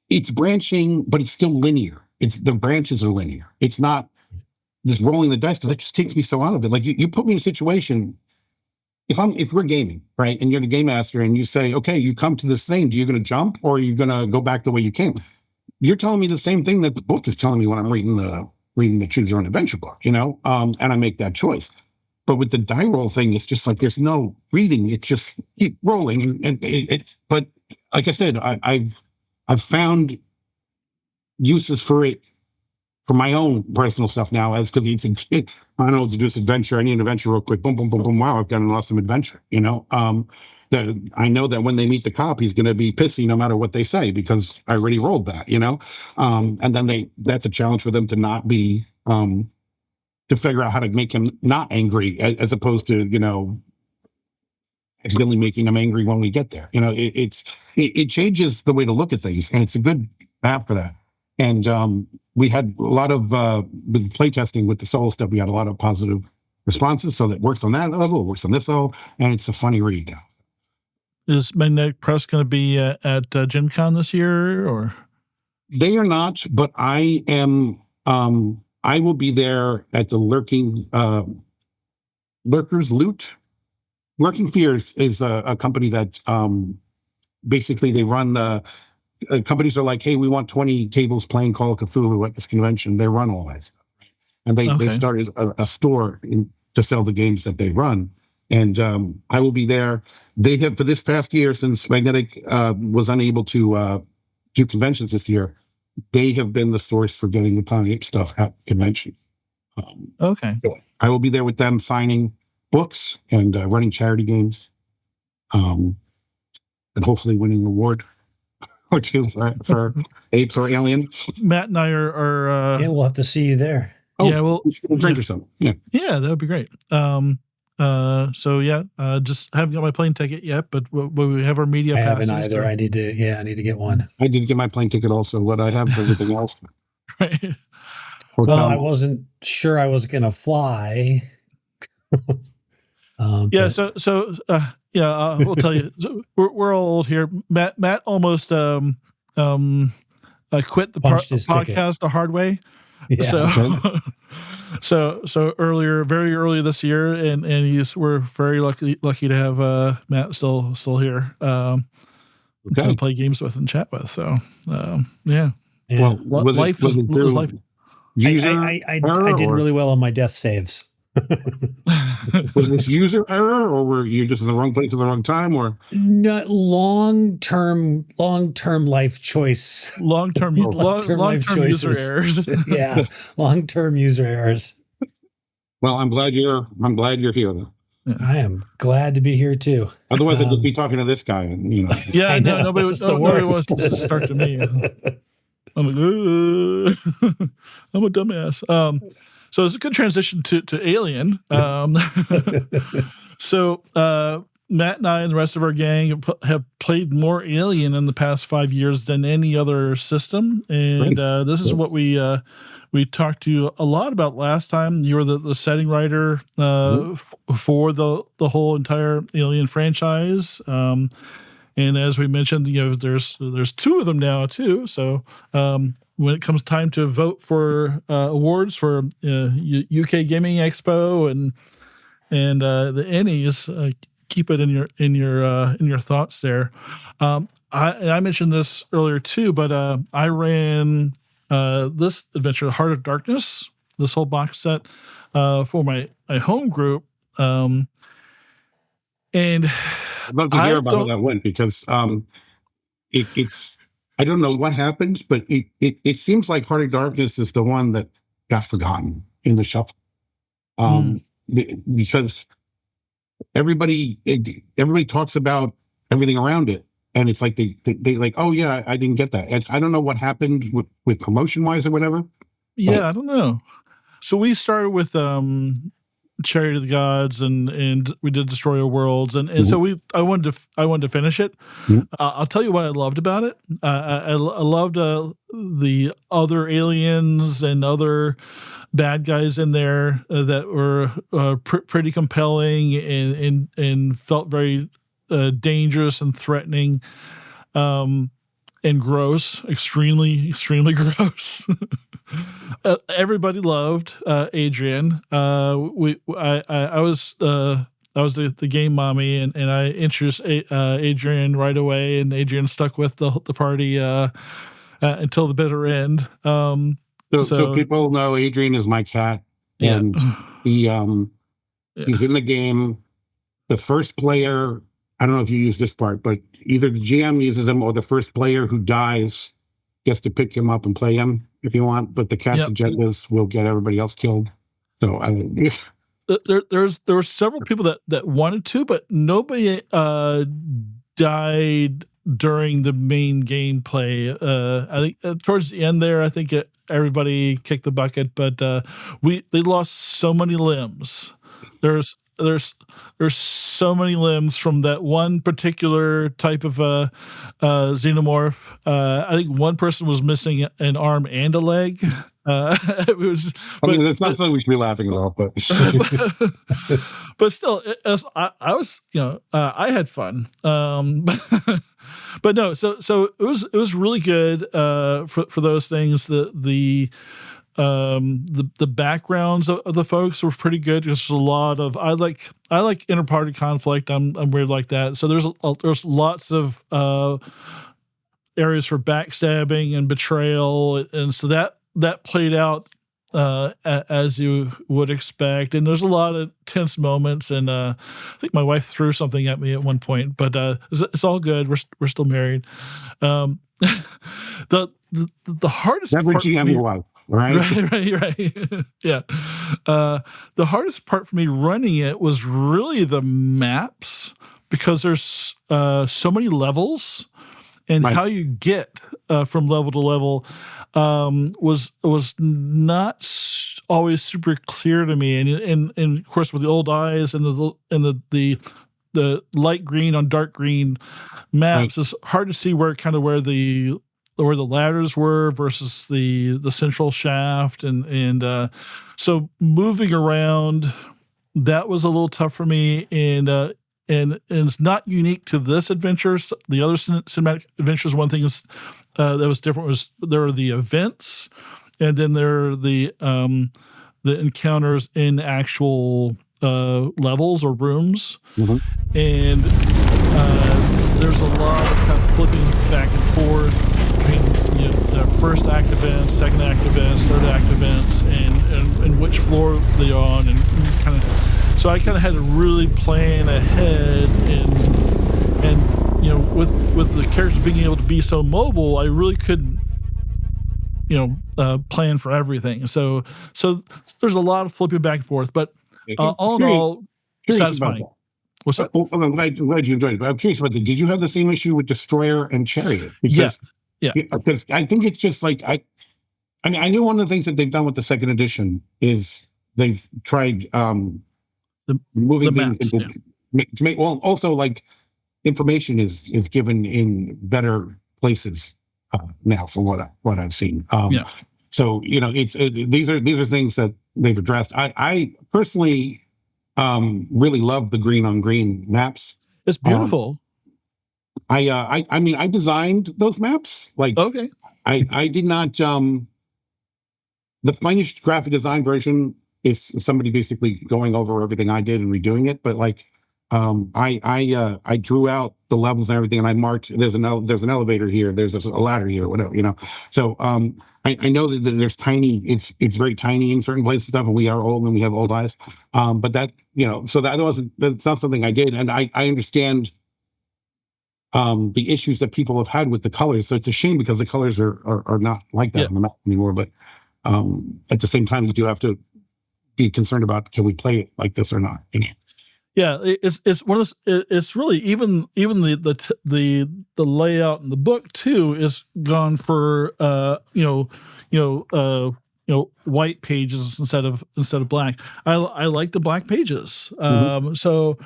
C: it's branching, but it's still linear. The branches are linear. It's not this rolling the dice, because it just takes me so out of it. Like you put me in a situation, if we're gaming, right, and you're the game master and you say, okay, you come to this thing, you're going to jump or are you going to go back the way you came? You're telling me the same thing that the book is telling me when I'm reading the Choose Your Own Adventure book, and I make that choice. But with the die roll thing, it's just like there's no reading; it's just keep rolling. But like I said, I've found uses for it for my own personal stuff now, as because I don't know to do this adventure. I need an adventure real quick. Boom, boom, boom, boom. Wow, I've got an awesome adventure. I know that when they meet the cop, he's going to be pissy no matter what they say because I already rolled that. And then that's a challenge for them to not be to figure out how to make him not angry, as opposed to accidentally making him angry when we get there. It changes the way to look at things, and it's a good app for that. And we had a lot of with playtesting with the solo stuff. We had a lot of positive responses, so that works on that level, it works on this level, and it's a funny read now.
A: Is Magnetic Press going to be at Gen Con this year, or?
C: They are not, but I am. I will be there at the Lurkers Loot. Lurking Fears is a company that basically they run. Companies are like, hey, we want 20 tables playing Call of Cthulhu at this convention. They run all that stuff, and they started a store to sell the games that they run. And I will be there. They have, for this past year, since Magnetic was unable to do conventions this year, they have been the source for getting the Planet Ape stuff at convention.
A: Okay.
C: So I will be there with them signing books and running charity games, and hopefully winning an award or two for Apes or Alien.
A: Matt and I are
B: yeah, we'll have to see you there.
C: Oh,
A: yeah, we'll
C: drink or something.
A: Yeah, that would be great. So yeah, just haven't got my plane ticket yet, but we have our media passes.
B: I haven't either. I need to get one.
C: I did get my plane ticket also. What I have everything else.
A: Right.
B: Well, I wasn't sure I was going to fly.
A: Yeah. So we'll tell you. So we're all old here. Matt almost quit the podcast the hard way. Yeah. So very early this year, and we're very lucky to have Matt still here to play games with and chat with. So yeah.
C: Well,
A: life is life.
B: I did really well on my death saves.
C: Was this user error, or were you just in the wrong place at the wrong time, or
B: no, long-term life choice?
A: Long-term user errors.
B: Yeah, long-term user errors.
C: Well, I'm glad you're here.
B: I am glad to be here too.
C: Otherwise, I'd just be talking to this guy, and
A: Yeah, nobody wants to start to me. I'm like, I'm a dumbass. So it's a good transition to Alien. So Matt and I and the rest of our gang have played more Alien in the past 5 years than any other system, and this is what we talked to you a lot about last time. You were the setting writer for the whole entire Alien franchise. And as we mentioned, there's two of them now too. So when it comes time to vote for awards for UK Gaming Expo and the Ennies, keep it in your thoughts there. I mentioned this earlier too, but I ran this adventure, Heart of Darkness, this whole box set for my home group, and
C: I'd love to hear about how that went, because it's I don't know what happened, but it seems like Heart of Darkness is the one that got forgotten in the shuffle, because everybody talks about everything around it, and it's like they like, oh yeah, I didn't get that. I don't know what happened with promotion wise or whatever.
A: Yeah, I don't know. So we started with Chariot of the Gods, and we did Destroyer Worlds, and so I wanted to finish it. I'll tell you what I loved about it. I loved the other aliens and other bad guys in there that were pretty compelling and felt very dangerous and threatening. and gross, extremely gross. Everybody loved Adrian. I was the game mommy, and I introduced Adrian right away, and Adrian stuck with the party until the bitter end.
C: So people know Adrian is my cat, and he's in the game. The first player, I don't know if you use this part, but either the GM uses him or the first player who dies gets to pick him up and play him if you want. But the cat's agendas will get everybody else killed. So
A: there were several people that wanted to, but nobody died during the main gameplay. I think towards the end there, I think everybody kicked the bucket, but they lost so many limbs. There's so many limbs from that one particular type of xenomorph. I think one person was missing an arm and a leg. It was.
C: That's not something we should be laughing about,
A: but still, I was, I had fun. But no, so it was really good for those things. The backgrounds of the folks were pretty good. There's a lot of I like interparty conflict. I'm weird like that. So there's lots of areas for backstabbing and betrayal, and so that played out as you would expect. And there's a lot of tense moments. And I think my wife threw something at me at one point, but it's all good. We're still married. The hardest
C: never
A: part
C: GM your wife.
A: Right. Yeah. The hardest part for me running it was really the maps, because there's so many levels, and how you get from level to level was not always super clear to me. And of course, with the old eyes and the light green on dark green maps, it's hard to see where the ladders were versus the central shaft, and so moving around, that was a little tough for me, and it's not unique to this adventure. So the other cinematic adventures, one thing is that was different was there are the events, and then there are the encounters in actual levels or rooms, and there's a lot of kind of flipping back and forth between the first act events, second act events, third act events, and which floor they're on, and kind of. So I kind of had to really plan ahead, and with the characters being able to be so mobile, I really couldn't plan for everything. So there's a lot of flipping back and forth, but all in all, satisfying. What's that?
C: Well, I'm glad you enjoyed it, but I'm curious about that. Did you have the same issue with Destroyer and Chariot?
A: Yeah.
C: Because I think it's just like I knew one of the things that they've done with the second edition is they've tried moving things to make also like information is given in better places now from what I've seen. So it's these are things that they've addressed. I personally really love the green on green maps.
A: It's beautiful.
C: I designed those maps.
A: Okay.
C: I did not. The finished graphic design version is somebody basically going over everything I did and redoing it. But I drew out the levels and everything, and I marked there's an elevator here, there's a ladder here, whatever. So I know that there's tiny. It's very tiny in certain places and stuff, and we are old and we have old eyes. But that so that's not something I did, and I understand the issues that people have had with the colors. So it's a shame because the colors are not like that on the map anymore. But at the same time, you do have to be concerned about, can we play it like this or not?
A: Yeah, it's one of those. It's really even the layout in the book too is gone for white pages instead of black. I like the black pages. So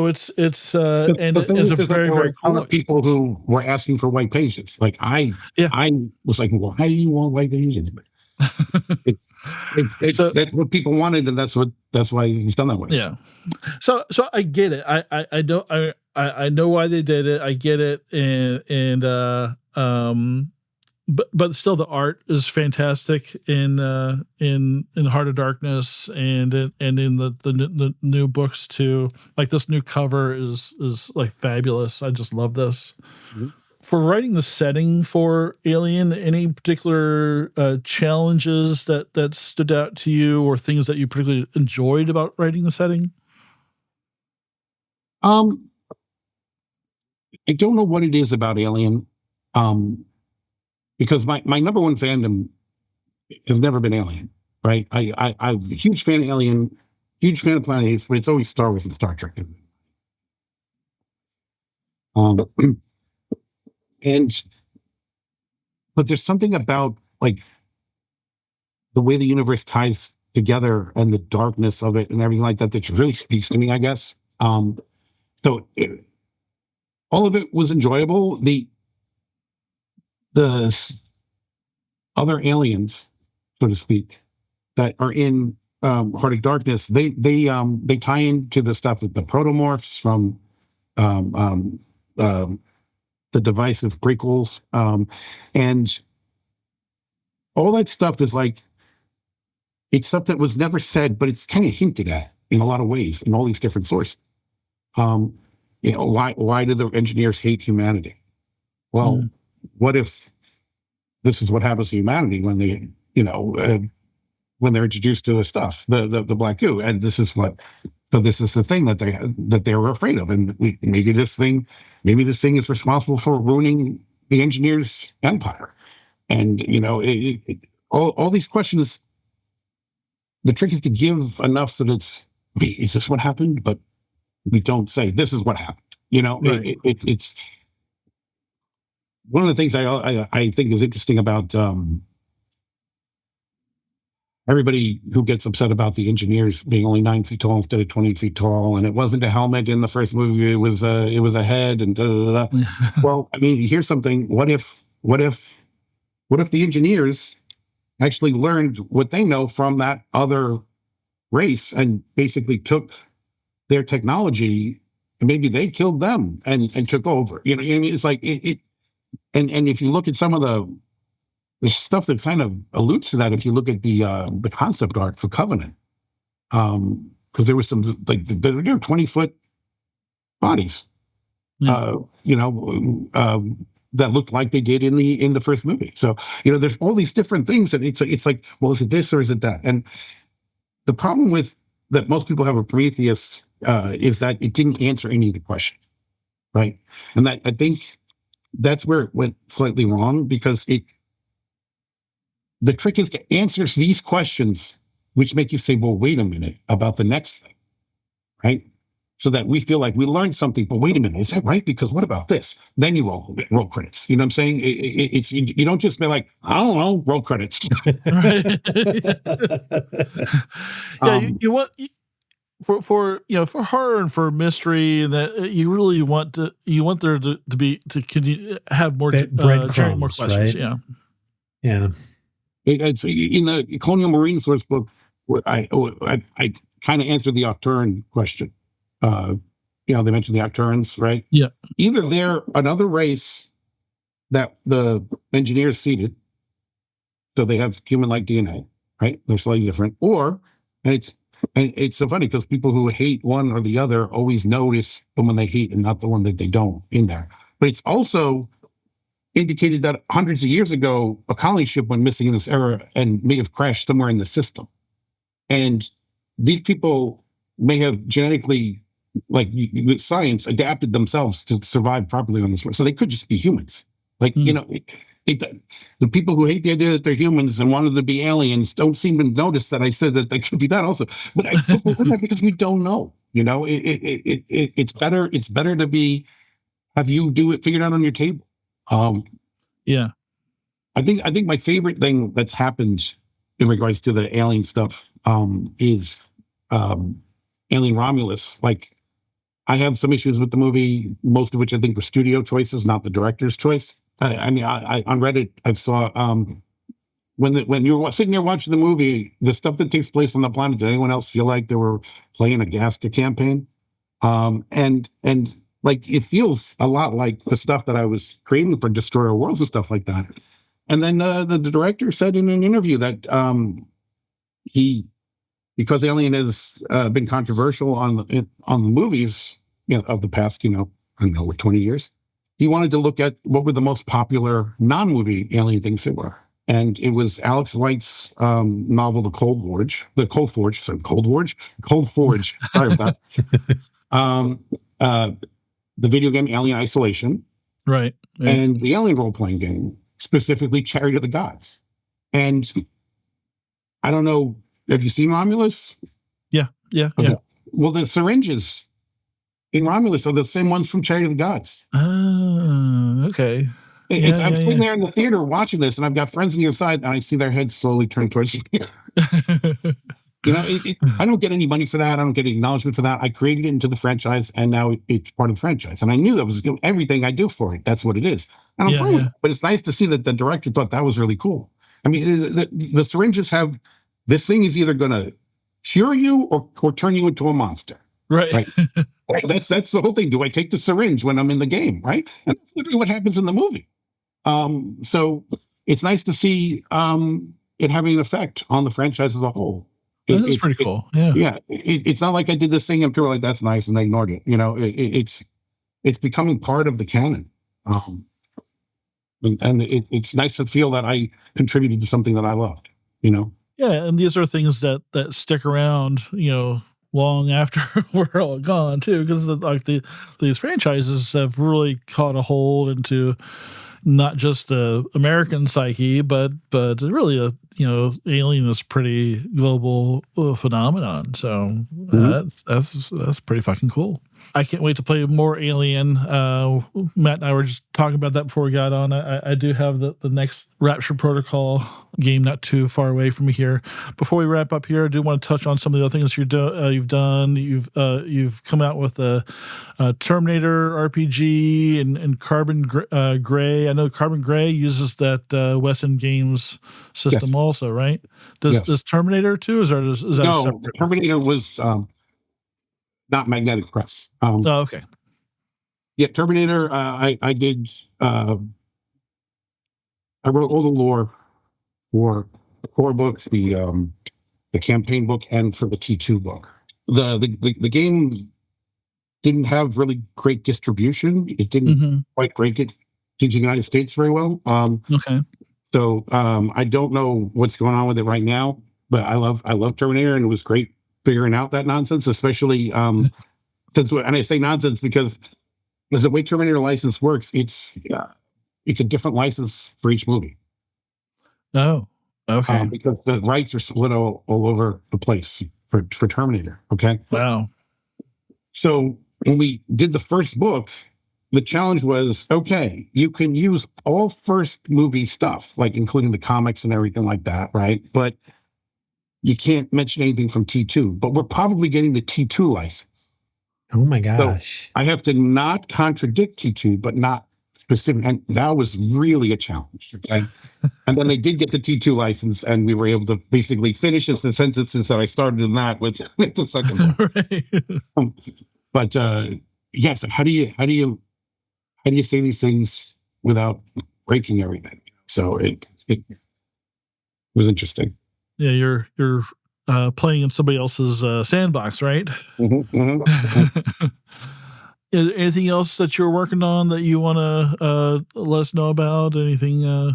A: it's and it's a very very cool
C: people who were asking for white pages. Like I was like, well, how do you want white pages? That's what people wanted, and that's why it's done that way.
A: Yeah. So I get it. I I know why they did it. I get it, but still, the art is fantastic in Heart of Darkness and in the new books too. Like this new cover is like fabulous. I just love this. Mm-hmm. For writing the setting for Alien, any particular challenges that stood out to you, or things that you particularly enjoyed about writing the setting?
C: I don't know what it is about Alien, because my number one fandom has never been Alien, right? I'm a huge fan of Alien, huge fan of Planet Apes, but it's always Star Wars and Star Trek. But there's something about like the way the universe ties together and the darkness of it and everything like that really speaks to me, I guess. All of it was enjoyable. The other aliens, so to speak, that are in Heart of Darkness, they tie into the stuff with the protomorphs from the divisive prequels, and all that stuff is like, it's stuff that was never said, but it's kind of hinted at in a lot of ways in all these different sources. Why do the engineers hate humanity? Well, what if this is what happens to humanity when they, when they're introduced to the stuff, the black goo, and this is the thing that they were afraid of, and maybe this thing is responsible for ruining the engineers' empire, and all these questions. The trick is to give enough so that it's, is this what happened? But we don't say this is what happened. Right. It's one of the things I think is interesting about everybody who gets upset about the engineers being only 9 feet tall instead of 20 feet tall, and it wasn't a helmet in the first movie; it was a head, and da, da, da. Well, I mean, here's something. What if the engineers actually learned what they know from that other race and basically took their technology, and maybe they killed them and took over? I mean, it's like it. And if you look at some of the stuff that kind of alludes to that, if you look at the concept art for Covenant, because there was some like they're 20-foot bodies, that looked like they did in the first movie. So there's all these different things, and it's like, well, is it this or is it that? And the problem with that most people have with Prometheus is that it didn't answer any of the questions, right? And that I think that's where it went slightly wrong, because the trick is to answer these questions, which make you say, well, wait a minute about the next thing, right? So that we feel like we learned something, but wait a minute, is that right? Because what about this? Then you roll credits. You know what I'm saying? It's you don't just be like, I don't know, roll credits.
A: You want for horror and for mystery, and that you really want there to continue have more
B: breadcrumbs,
A: more questions,
B: right? Yeah.
C: It's in the Colonial Marine source book. I kind of answered the Octuran question. They mentioned the Octurans, right?
A: Yeah.
C: Either they're another race that the engineers seeded, so they have human-like DNA, right? They're slightly different, and it's so funny because people who hate one or the other always notice the one they hate and not the one that they don't in there. But it's also indicated that hundreds of years ago, a colony ship went missing in this era and may have crashed somewhere in the system. And these people may have genetically, like with science, adapted themselves to survive properly on this world. So they could just be humans. Like, the people who hate the idea that they're humans and wanted to be aliens don't seem to notice that I said that they could be that also. But because we don't know, it's better to have you do it figured out on your table.
A: Yeah.
C: I think my favorite thing that's happened in regards to the alien stuff is Alien Romulus. Like, I have some issues with the movie, most of which I think were studio choices, not the director's choice. I mean, I on Reddit, I saw when you're sitting there watching the movie, the stuff that takes place on the planet, did anyone else feel like they were playing a Gaska campaign? And like it feels a lot like the stuff that I was creating for Destroyer Worlds and stuff like that. And then the director said in an interview that because Alien has been controversial on the movies, of the past, I don't know, 20 years, he wanted to look at what were the most popular non-movie Alien things there were. And it was Alex White's novel, The Cold Forge. Sorry about that. The video game Alien Isolation.
A: Right.
C: And the Alien role-playing game, specifically Chariot of the Gods. And I don't know, have you seen Romulus?
A: Yeah.
C: Okay. Well, the syringes in Romulus are the same ones from Chariot of the Gods.
A: Oh, okay.
C: I'm sitting there in the theater watching this, and I've got friends on the other side, and I see their heads slowly turn towards me. I don't get any money for that. I don't get any acknowledgement for that. I created it into the franchise, and now it's part of the franchise. And I knew that was everything I do for it. That's what it is. And I'm fine with it. But it's nice to see that the director thought that was really cool. I mean, the syringes have, this thing is either going to cure you or turn you into a monster.
A: Right.
C: That's the whole thing. Do I take the syringe when I'm in the game? Right. And that's literally what happens in the movie. So it's nice to see it having an effect on the franchise as a whole.
A: That's pretty cool. Yeah.
C: It's not like I did this thing and people were like, that's nice, and they ignored it. It's becoming part of the canon. And it's nice to feel that I contributed to something that I loved,
A: Yeah, and these are things that stick around, long after we're all gone too, because these franchises have really caught a hold into not just the American psyche, but really Alien is pretty global phenomenon. So that's pretty fucking cool. I can't wait to play more Alien. Matt and I were just talking about that before we got on. I do have the next Rapture Protocol game not too far away from here. Before we wrap up here, I do want to touch on some of the other things you've done. You've come out with a Terminator RPG and Carbon Gray. I know Carbon Gray uses that Wesson Games system also, right? Does Terminator too? Is that
C: no?
A: Separate?
C: Terminator was not Magnetic Press.
A: Okay.
C: Yeah, Terminator. I did. I wrote all the lore for the core book, the campaign book, and for the T2 book. The game didn't have really great distribution. It didn't quite break it to the United States very well.
A: Okay.
C: So I don't know what's going on with it right now, but I love Terminator, and it was great figuring out that nonsense, especially since, and I say nonsense because the way Terminator license works, it's a different license for each movie.
A: Oh, okay.
C: Because the rights are split all over the place for Terminator. Okay.
A: Wow.
C: So when we did the first book, the challenge was, okay, you can use all first movie stuff, like including the comics and everything like that, right? But you can't mention anything from T2, but we're probably getting the T2 license.
B: Oh my gosh.
C: So I have to not contradict T2, but not specific. And that was really a challenge. Okay. And then they did get the T2 license, and we were able to basically finish the sentences that I started in that with the second one.
A: Right.
C: But yes, how do you say these things without breaking everything? So it was interesting.
A: Yeah, you're playing in somebody else's sandbox, right? Is there anything else that you're working on that you want to let us know about? Anything?
C: I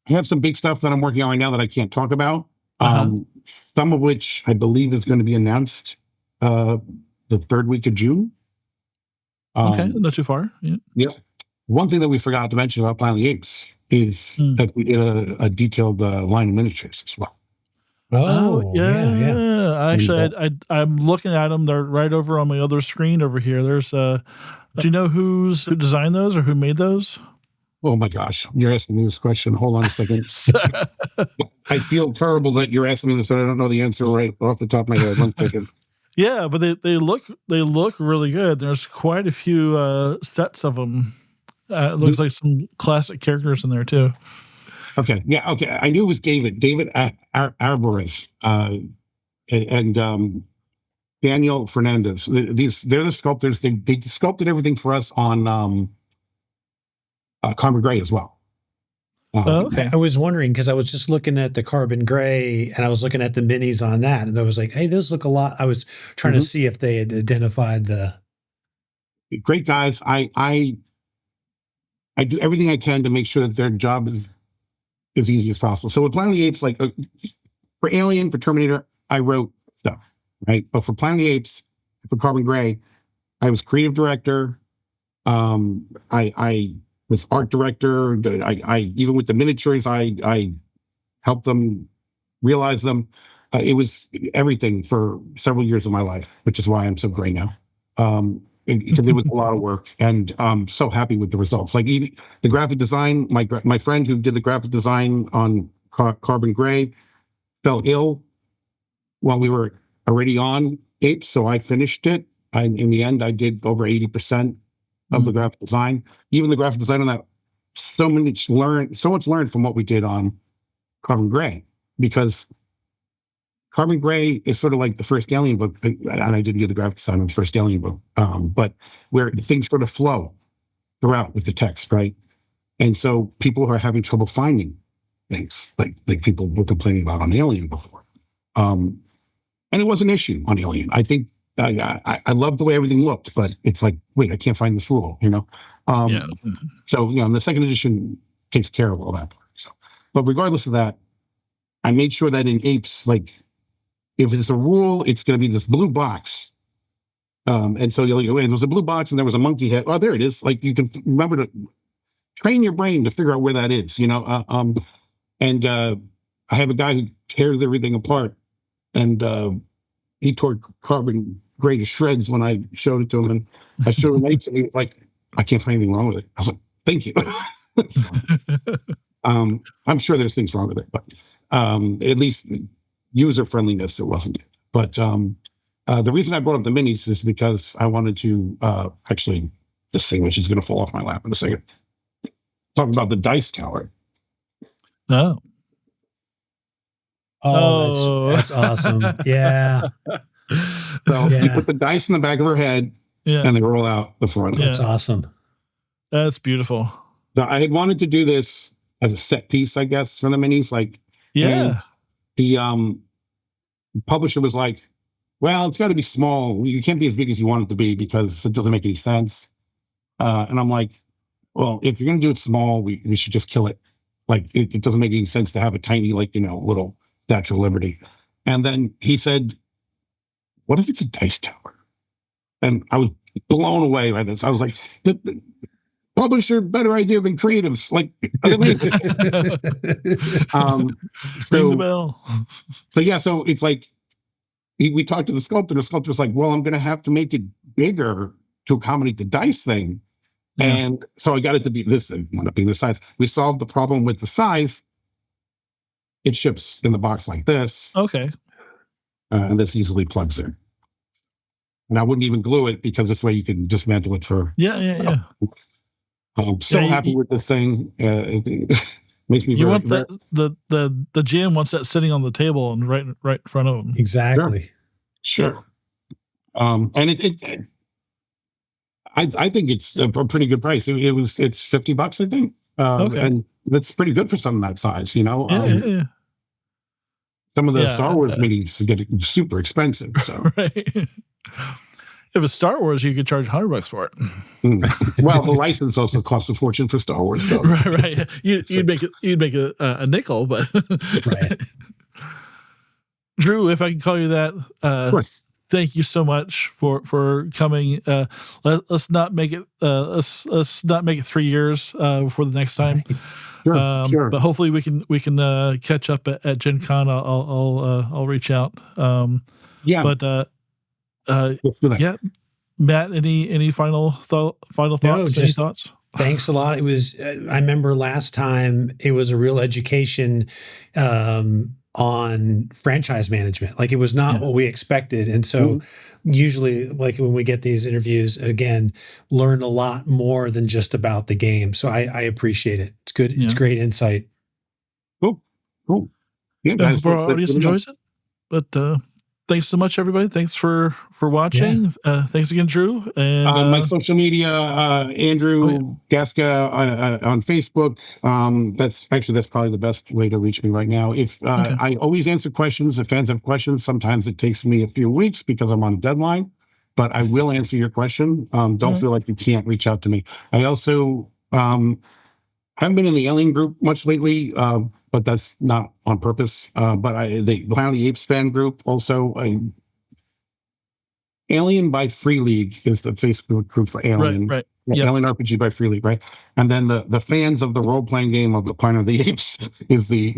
C: have some big stuff that I'm working on right now that I can't talk about. Some of which I believe is going to be announced the third week of June.
A: Okay, not too far.
C: Yeah. One thing that we forgot to mention about Planet of the Apes is that we did a detailed line of miniatures as well.
B: Oh, yeah.
A: Actually, I'm looking at them. They're right over on my other screen over here. There's do you know who designed those or who made those?
C: Oh my gosh, you're asking me this question. Hold on a second. I feel terrible that you're asking me this, and I don't know the answer right off the top of my head. 1 second.
A: Yeah, but they look really good. There's quite a few sets of them. It looks like some classic characters in there too.
C: Okay, yeah, okay. I knew it was David Arboris, and Daniel Fernandez. They're the sculptors. They sculpted everything for us on Carbon Gray as well.
B: Okay. I was wondering because I was just looking at the Carbon Gray and I was looking at the minis on that, and I was like, "Hey, those look a lot." I was trying to see if they had identified the
C: great guys. I do everything I can to make sure that their job is as easy as possible. So with Planet of the Apes, like for Alien, for Terminator, I wrote stuff, right? But for Planet of the Apes, for Carbon Gray, I was creative director. I was art director. I even with the miniatures, I helped them realize them. It was everything for several years of my life, which is why I'm so great now. Because it was a lot of work, and I'm so happy with the results. Like even the graphic design, my friend who did the graphic design on Carbon Gray fell ill while we were already on Apes, so I finished it. In the end, I did over 80% of the graphic design. Even the graphic design on that, so much learned from what we did on Carbon Gray, because Carbon Gray is sort of like the first Alien book, and I didn't do the graphic design on the first Alien book, but where things sort of flow throughout with the text, right? And so people are having trouble finding things like people were complaining about on Alien before. And it was an issue on Alien. I think I loved the way everything looked, but it's like, wait, I can't find this rule, you know? So, you know, the second edition takes care of all that part. So, but regardless of that, I made sure that in Apes, like, if it's a rule, it's going to be this blue box. And so you'll go, there was a blue box and there was a monkey head. Oh, there it is. Like, you can remember to train your brain to figure out where that is, you know? And I have a guy who tears everything apart, and he tore Carbon Gray to shreds when I showed it to him. And I showed him Apes, and he was like, I can't find anything wrong with it. I was like, thank you. So, I'm sure there's things wrong with it, but at least user friendliness, it wasn't. But the reason I brought up the minis is because I wanted to actually, this thing, which is going to fall off my lap in a second, talk about the dice tower.
B: That's awesome. Yeah.
C: So you put the dice in the back of her head, and they roll out the front.
B: That's awesome.
A: That's beautiful.
C: So I had wanted to do this as a set piece, I guess, for the minis. Like, the publisher was like, well, it's got to be small. You can't be as big as you want it to be because it doesn't make any sense. And I'm like, well, if you're going to do it small, we should just kill it. Like, it doesn't make any sense to have a tiny, like, you know, little Statue of Liberty. And then he said, what if it's a dice tower? And I was blown away by this. I was like, the publisher, better idea than creatives. Like,
A: ring the bell.
C: So yeah, so it's like we talked to the sculptor. The sculptor's like, well, I'm going to have to make it bigger to accommodate the dice thing. Yeah. And so I got it to be this. It ended up being the size. We solved the problem with the size. It ships in the box like this.
A: Okay.
C: And this easily plugs in. And I wouldn't even glue it because this way you can dismantle it for.
A: Yeah.
C: I'm so happy with this thing. It makes me.
A: You want that the GM wants that sitting on the table and right in front of him.
B: Exactly.
C: Sure. And I think it's a pretty good price. It's $50, I think.
A: Okay.
C: And that's pretty good for something that size, you know.
A: Yeah.
C: Some of the Star Wars minis get super expensive. So.
A: Right. If it's Star Wars, you could charge $100 for
C: it. Well, the license also costs a fortune for Star Wars. So.
A: Right. You'd make a nickel, but
B: right.
A: Drew, if I can call you that,
C: of course.
A: Thank you so much for coming. Let's not make it let's not make it 3 years for the next time.
C: Sure.
A: But hopefully we can catch up at Gen Con. I'll reach out. But Matt, any final thoughts? Any thoughts?
B: Thanks a lot. It was. I remember last time it was a real education on franchise management. Like, it was not what we expected, and so usually, like, when we get these interviews, again, learn a lot more than just about the game. So I appreciate it. It's good. It's great insight.
C: Cool. Yeah,
A: guys, our audience enjoys it, but. thanks so much, everybody. Thanks for watching. Thanks again, Drew. And
C: my social media, Andrew Gaska on Facebook. That's probably the best way to reach me right now. If I always answer questions, if fans have questions, sometimes it takes me a few weeks because I'm on deadline, but I will answer your question. Don't feel like you can't reach out to me. I also haven't been in the Alien group much lately, but that's not on purpose. But the Planet of the Apes fan group also. Alien by Free League is the Facebook group for Alien.
A: Right.
C: Yeah, Alien RPG by Free League, right? And then the fans of the role-playing game of the Planet of the Apes is the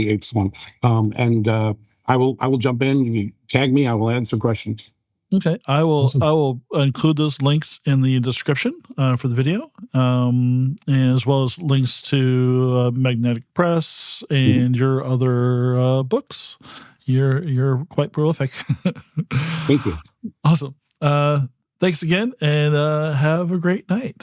C: Apes one. I will jump in. You tag me, I will answer questions.
A: Okay, I will include those links in the description for the video, and as well as links to Magnetic Press and your other books. You're quite prolific.
C: Thank you.
A: Awesome. Thanks again, and have a great night.